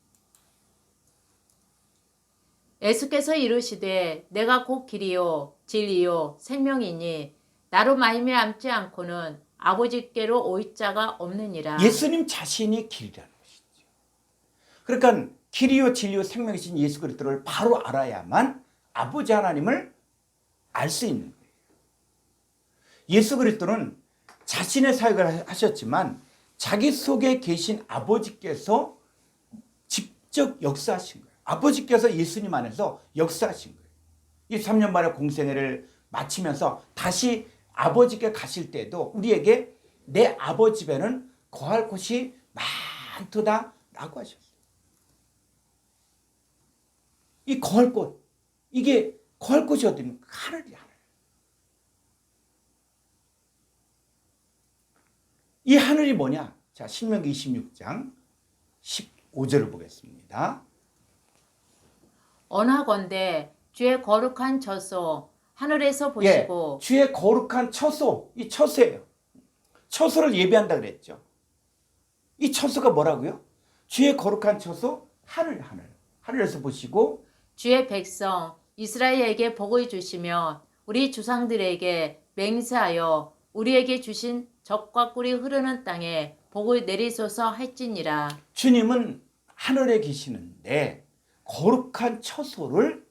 예수께서 이르시되 내가 곧 길이요 진리요 생명이니 나로 말미암지 않고는 아버지께로 올 자가 없느니라. 예수님 자신이 길이라는 것이죠. 그러니까 길이요 진리요 생명이신 예수 그리스도를 바로 알아야만 아버지 하나님을 알 수 있는 거예요. 예수 그리스도는 자신의 사역을 하셨지만 자기 속에 계신 아버지께서 직접 역사하신 거예요. 아버지께서 예수님 안에서 역사하신 거예요. 23년 만에 공생애를 마치면서 다시 아버지께 가실 때도 우리에게 내 아버지 집에는 거할 곳이 많도다 라고 하셨어요. 이 거할 곳, 이게 거할 곳이 어디입니까? 하늘이야. 하늘. 이 하늘이 뭐냐? 자, 신명기 26장 15절을 보겠습니다. 언하건대 주의 거룩한 처소 하늘에서 보시고. 예, 주의 거룩한 처소, 이 처소예요. 처소를 예배한다 그랬죠. 이 처소가 뭐라고요? 주의 거룩한 처소 하늘에서 보시고 주의 백성 이스라엘에게 복을 주시며 우리 조상들에게 맹세하여 우리에게 주신 젖과 꿀이 흐르는 땅에 복을 내리소서 할지니라. 주님은 하늘에 계시는데 거룩한 처소를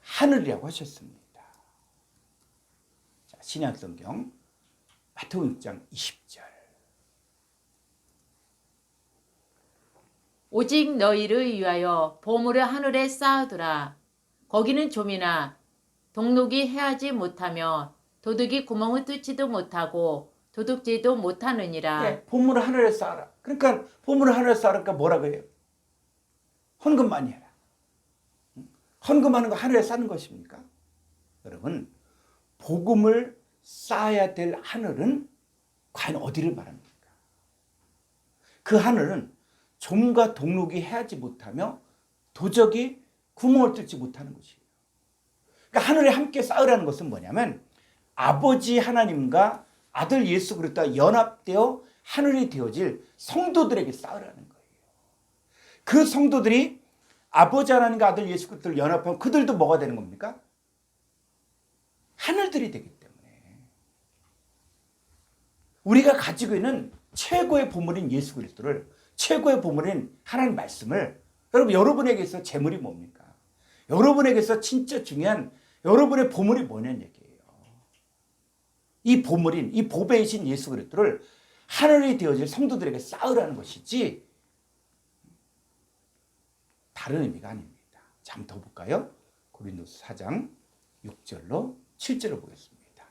하늘이라고 하셨습니다. 자, 신약성경 마태복음 6장 20절. 오직 너희를 위하여 보물을 하늘에 쌓아두라. 거기는 좀이나 동록이 해하지 못하며 도둑이 구멍을 뚫지도 못하고 도둑질도 못하느니라. 예, 보물을 하늘에 쌓아라. 그러니까 보물을 하늘에 쌓으니까 뭐라 그래요? 헌금 많이 해라. 헌금하는 거 하늘에 쌓는 것입니까? 여러분, 복음을 쌓아야 될 하늘은 과연 어디를 말합니까? 그 하늘은 좀과 동록이 해하지 못하며 도적이 구멍을 뚫지 못하는 것이에요. 그러니까 하늘에 함께 쌓으라는 것은 뭐냐면 아버지 하나님과 아들 예수 그리스도와 연합되어 하늘이 되어질 성도들에게 쌓으라는 거예요. 그 성도들이 아버지 하나님과 아들 예수 그리스도를 연합하면 그들도 뭐가 되는 겁니까? 하늘들이 되기 때문에 우리가 가지고 있는 최고의 보물인 예수 그리스도를, 최고의 보물인 하나님 말씀을, 여러분에게서 재물이 뭡니까? 여러분에게서 진짜 중요한 여러분의 보물이 뭐냐는 얘기예요. 이 보물인, 이 보배이신 예수 그리스도를 하늘이 되어질 성도들에게 쌓으라는 것이지 다른 의미가 아닙니다. 자, 한번 더 볼까요? 고린도서 4장 6절로 7절을 보겠습니다.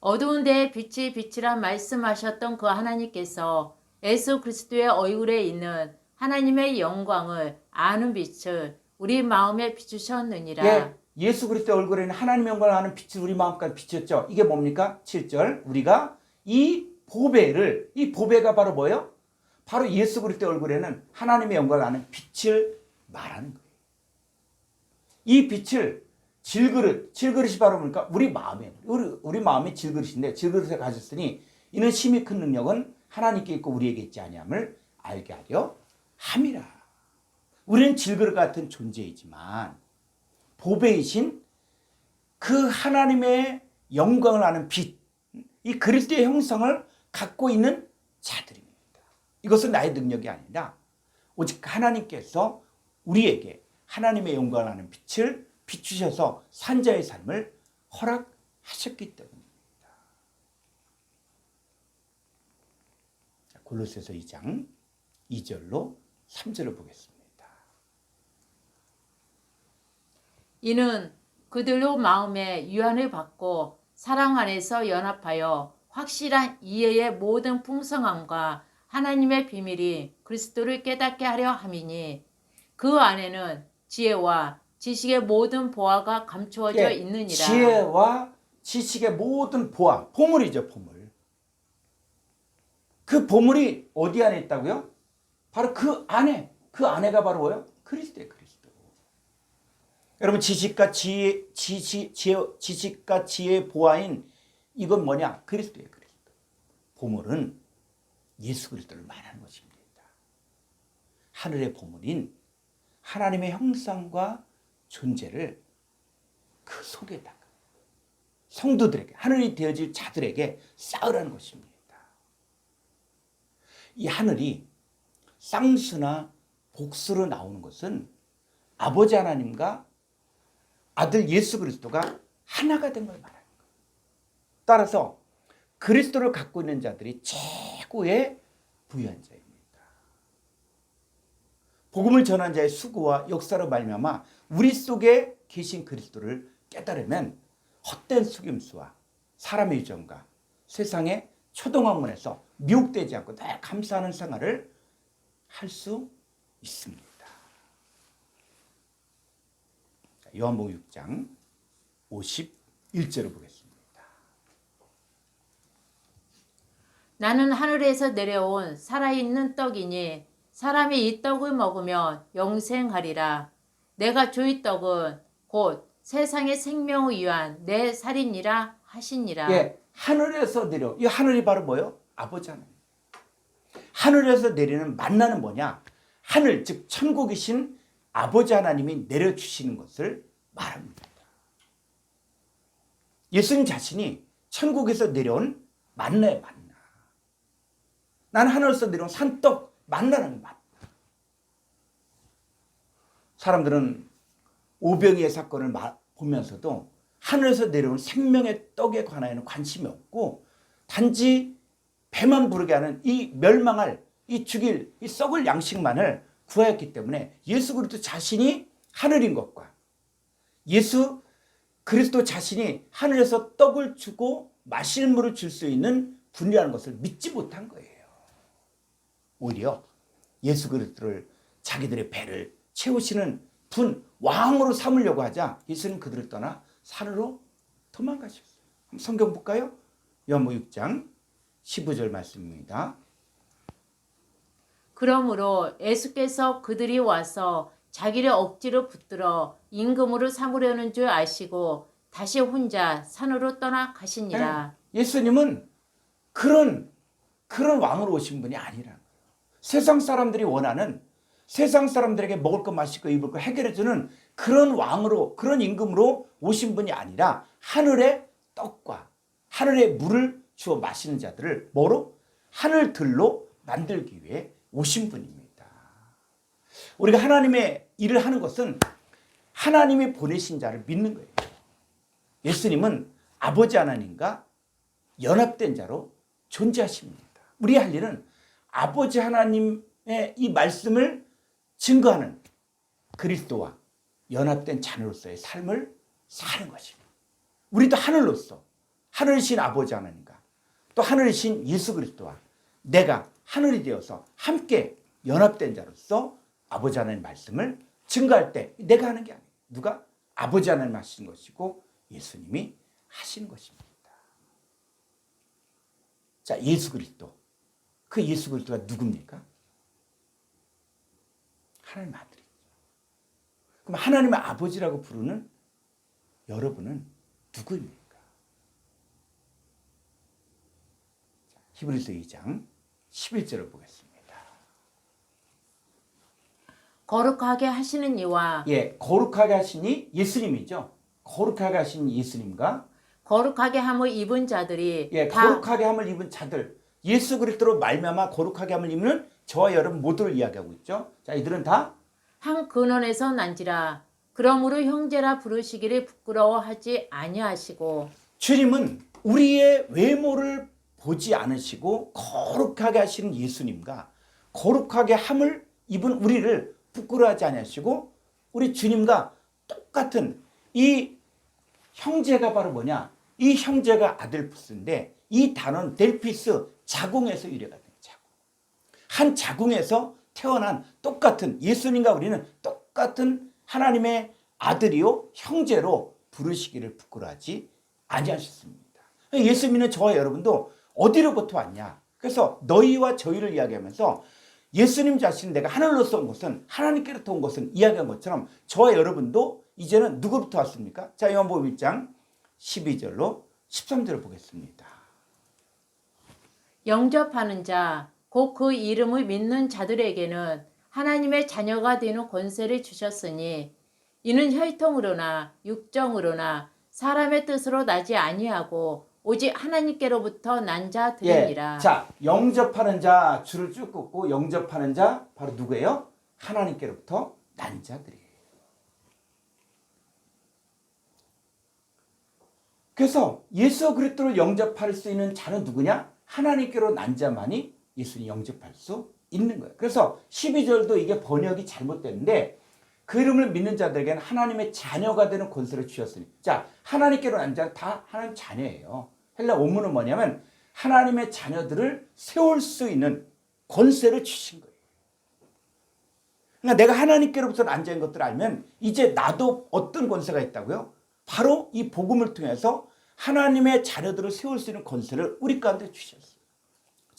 어두운 데에 빛이 빛이라 말씀하셨던 그 하나님께서 예수 그리스도의 얼굴에 있는 하나님의 영광을 아는 빛을 우리 마음에 비추셨느니라. 예, 예수 그리스도의 얼굴에는 하나님의 영광을 아는 빛을 우리 마음까지 비추었죠. 이게 뭡니까? 7절. 우리가 이 보배를, 이 보배가 바로 뭐예요? 바로 예수 그리스도의 얼굴에는 하나님의 영광을 아는 빛을 말하는 거예요. 이 빛을 질그릇이 바로 뭡니까? 우리 마음에, 우리 마음이 질그릇인데 질그릇에 가졌으니 이는 심히 큰 능력은 하나님께 있고 우리에게 있지 아니함을 알게 하려 함이라. 우리는 질그릇 같은 존재이지만 보배이신 그 하나님의 영광을 아는 빛, 이 그리스도의 형상을 갖고 있는 자들입니다. 이것은 나의 능력이 아니라 오직 하나님께서 우리에게 하나님의 영광을 아는 빛을 비추셔서 산자의 삶을 허락하셨기 때문입니다. 골로새서 2장 2절로 3절을 보겠습니다. 이는 그들로 마음에 유한을 받고 사랑 안에서 연합하여 확실한 이해의 모든 풍성함과 하나님의 비밀이 그리스도를 깨닫게 하려 함이니 그 안에는 지혜와 지식의 모든 보화가 감추어져 있느니라. 지혜와 지식의 모든 보화, 보물이죠, 보물. 그 보물이 어디 안에 있다고요? 바로 그 안에, 그 안에가 바로 뭐예요? 그리스도예요, 그리스도. 여러분, 지식과 지혜의 보화인 이건 뭐냐? 그리스도예요, 그리스도. 보물은 예수 그리스도를 말하는 것입니다. 하늘의 보물인 하나님의 형상과 존재를 그 속에다가 성도들에게, 하늘이 되어질 자들에게 쌓으라는 것입니다. 이 하늘이 쌍수나 복수로 나오는 것은 아버지 하나님과 아들 예수 그리스도가 하나가 된 걸 말하는 거예요. 따라서 그리스도를 갖고 있는 자들이 최고의 부유한 자입니다. 복음을 전한 자의 수고와 역사로 말미암아 우리 속에 계신 그리스도를 깨달으면 헛된 속임수와 사람의 유전과 세상의 초동학문에서 미혹되지 않고 늘 감사하는 생활을 할 수 있습니다. 요한복음 6장 51절을 보겠습니다. 나는 하늘에서 내려온 살아있는 떡이니 사람이 이 떡을 먹으면 영생하리라. 내가 주의 떡은 곧 세상의 생명을 위한 내 살이니라 하시니라. 예, 하늘에서 내려. 이 하늘이 바로 뭐예요? 아버지 하나님. 하늘에서 내리는 만나는 뭐냐? 하늘, 즉 천국이신 아버지 하나님이 내려주시는 것을 말합니다. 예수님 자신이 천국에서 내려온 만나의 만나. 나는 하늘에서 내려온 산떡 만나는 맛. 사람들은 오병이의 사건을 보면서도 하늘에서 내려온 생명의 떡에 관하여는 관심이 없고 단지 배만 부르게 하는 이 멸망할, 이 죽일, 이 썩을 양식만을 구하였기 때문에 예수 그리스도 자신이 하늘인 것과 예수 그리스도 자신이 하늘에서 떡을 주고 마실 물을 줄 수 있는 분이라는 것을 믿지 못한 거예요. 오히려 예수 그리스도를 자기들의 배를 채우시는 분, 왕으로 삼으려고 하자 예수는 그들을 떠나 산으로 도망가셨어요. 성경 볼까요? 요한복음 6장 15절 말씀입니다. 그러므로 예수께서 그들이 와서 자기를 억지로 붙들어 임금으로 삼으려는 줄 아시고 다시 혼자 산으로 떠나 가시니라. 예수님은 그런 왕으로 오신 분이 아니라 세상 사람들이 원하는 세상 사람들에게 먹을 거 마실 거 입을 거 해결해주는 그런 왕으로 그런 임금으로 오신 분이 아니라 하늘의 떡과 하늘의 물을 주어 마시는 자들을 뭐로? 하늘들로 만들기 위해 오신 분입니다. 우리가 하나님의 일을 하는 것은 하나님이 보내신 자를 믿는 거예요. 예수님은 아버지 하나님과 연합된 자로 존재하십니다. 우리 할 일은 아버지 하나님의 이 말씀을 증거하는 그리스도와 연합된 자녀로서의 삶을 사는 것입니다. 우리도 하늘로서 하늘이신 아버지 하나님과 또 하늘이신 예수 그리스도와 내가 하늘이 되어서 함께 연합된 자로서 아버지 하나님의 말씀을 증거할 때 내가 하는 게 아니에요. 누가? 아버지 하나님 하시는 것이고 예수님이 하시는 것입니다. 자, 예수 그리스도. 그 예수 그리스도가 누굽니까? 하나님 아들이죠. 그럼 하나님의 아버지라고 부르는 여러분은 누구입니까? 히브리서 2장 11절을 보겠습니다. 거룩하게 하시는 이와 거룩하게 하시니 예수님이죠. 거룩하게 하신 예수님과 거룩하게 함을 입은 자들이 다 거룩하게 함을 입은 자들, 예수 그리스도로 말미암아 거룩하게 함을 입는 저와 여러분 모두를 이야기하고 있죠. 자, 이들은 다 한 근원에서 난지라. 그러므로 형제라 부르시기를 부끄러워하지 아니하시고 주님은 우리의 외모를 보지 않으시고 거룩하게 하시는 예수님과 거룩하게 함을 입은 우리를 부끄러워하지 아니하시고 우리 주님과 똑같은 이 형제가 바로 뭐냐? 이 형제가 아들푸스인데 이 단어는 델피스 자궁에서 유래가 된 자궁. 한 자궁에서 태어난 똑같은 예수님과 우리는 똑같은 하나님의 아들이요 형제로 부르시기를 부끄러워하지 아니하셨습니다. 예수 믿는 저와 여러분도 어디로부터 왔냐? 그래서 너희와 저희를 이야기하면서 예수님 자신 내가 하늘로서 온 것은 하나님께로부터 온 것은 이야기한 것처럼 저와 여러분도 이제는 누구로부터 왔습니까? 자, 요한복음 1장 12절로 13절을 보겠습니다. 영접하는 자 곧 그 이름을 믿는 자들에게는 하나님의 자녀가 되는 권세를 주셨으니 이는 혈통으로나 육정으로나 사람의 뜻으로 나지 아니하고 오직 하나님께로부터 난 자들이니라. 자, 영접하는 자 줄을 쭉 긋고 영접하는 자 바로 누구예요? 하나님께로부터 난 자들이에요. 그래서 예수 그리스도를 영접할 수 있는 자는 누구냐? 하나님께로 난 자만이 예수님 영접할 수 있는 거예요. 그래서 12절도 이게 번역이 잘못됐는데 그 이름을 믿는 자들에게는 하나님의 자녀가 되는 권세를 주셨으니 자, 하나님께로 난 자는 다 하나님 자녀예요. 헬라 원문은 뭐냐면 하나님의 자녀들을 세울 수 있는 권세를 주신 거예요. 그러니까 내가 하나님께로부터 난 자인 것들을 알면 이제 나도 어떤 권세가 있다고요? 바로 이 복음을 통해서 하나님의 자녀들을 세울 수 있는 권세를 우리 가운데 주셨어요.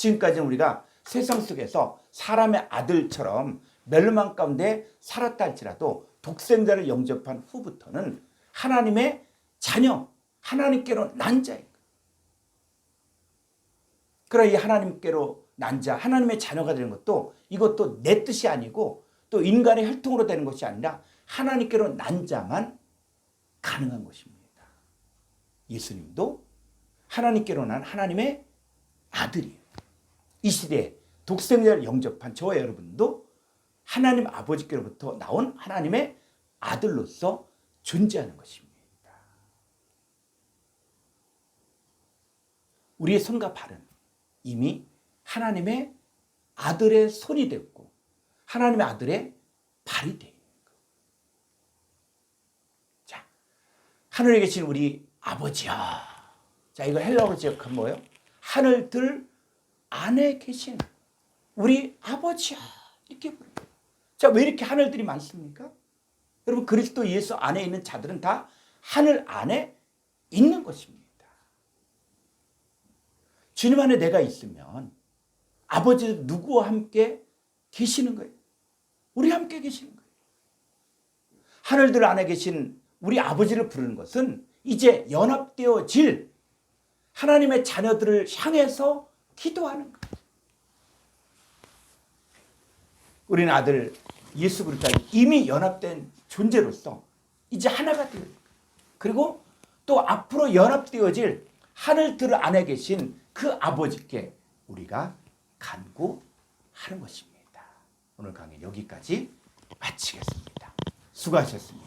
지금까지는 우리가 세상 속에서 사람의 아들처럼 멸망 가운데 살았다 할지라도 독생자를 영접한 후부터는 하나님의 자녀, 하나님께로 난 자예요. 그러나 이 하나님께로 난 자, 하나님의 자녀가 되는 것도 이것도 내 뜻이 아니고 또 인간의 혈통으로 되는 것이 아니라 하나님께로 난 자만 가능한 것입니다. 예수님도 하나님께로 난 하나님의 아들이에요. 이 시대에 독생자를 영접한 저와 여러분도 하나님 아버지께로부터 나온 하나님의 아들로서 존재하는 것입니다. 우리의 손과 발은 이미 하나님의 아들의 손이 됐고 하나님의 아들의 발이 되어 있는 것. 자, 하늘에 계신 우리 아버지야. 자, 이거 헬라어로 지역하면 뭐예요? 하늘들 안에 계신 우리 아버지야. 이렇게 부르는 거예요. 자, 왜 이렇게 하늘들이 많습니까? 여러분, 그리스도 예수 안에 있는 자들은 다 하늘 안에 있는 것입니다. 주님 안에 내가 있으면 아버지 누구와 함께 계시는 거예요? 우리 함께 계시는 거예요. 하늘들 안에 계신 우리 아버지를 부르는 것은 이제 연합되어질 하나님의 자녀들을 향해서 기도하는 거예요. 우리는 아들 예수 그리스도와 이미 연합된 존재로서 이제 하나가 되어요. 그리고 또 앞으로 연합되어질 하늘들 안에 계신 그 아버지께 우리가 간구하는 것입니다. 오늘 강의 여기까지 마치겠습니다. 수고하셨습니다.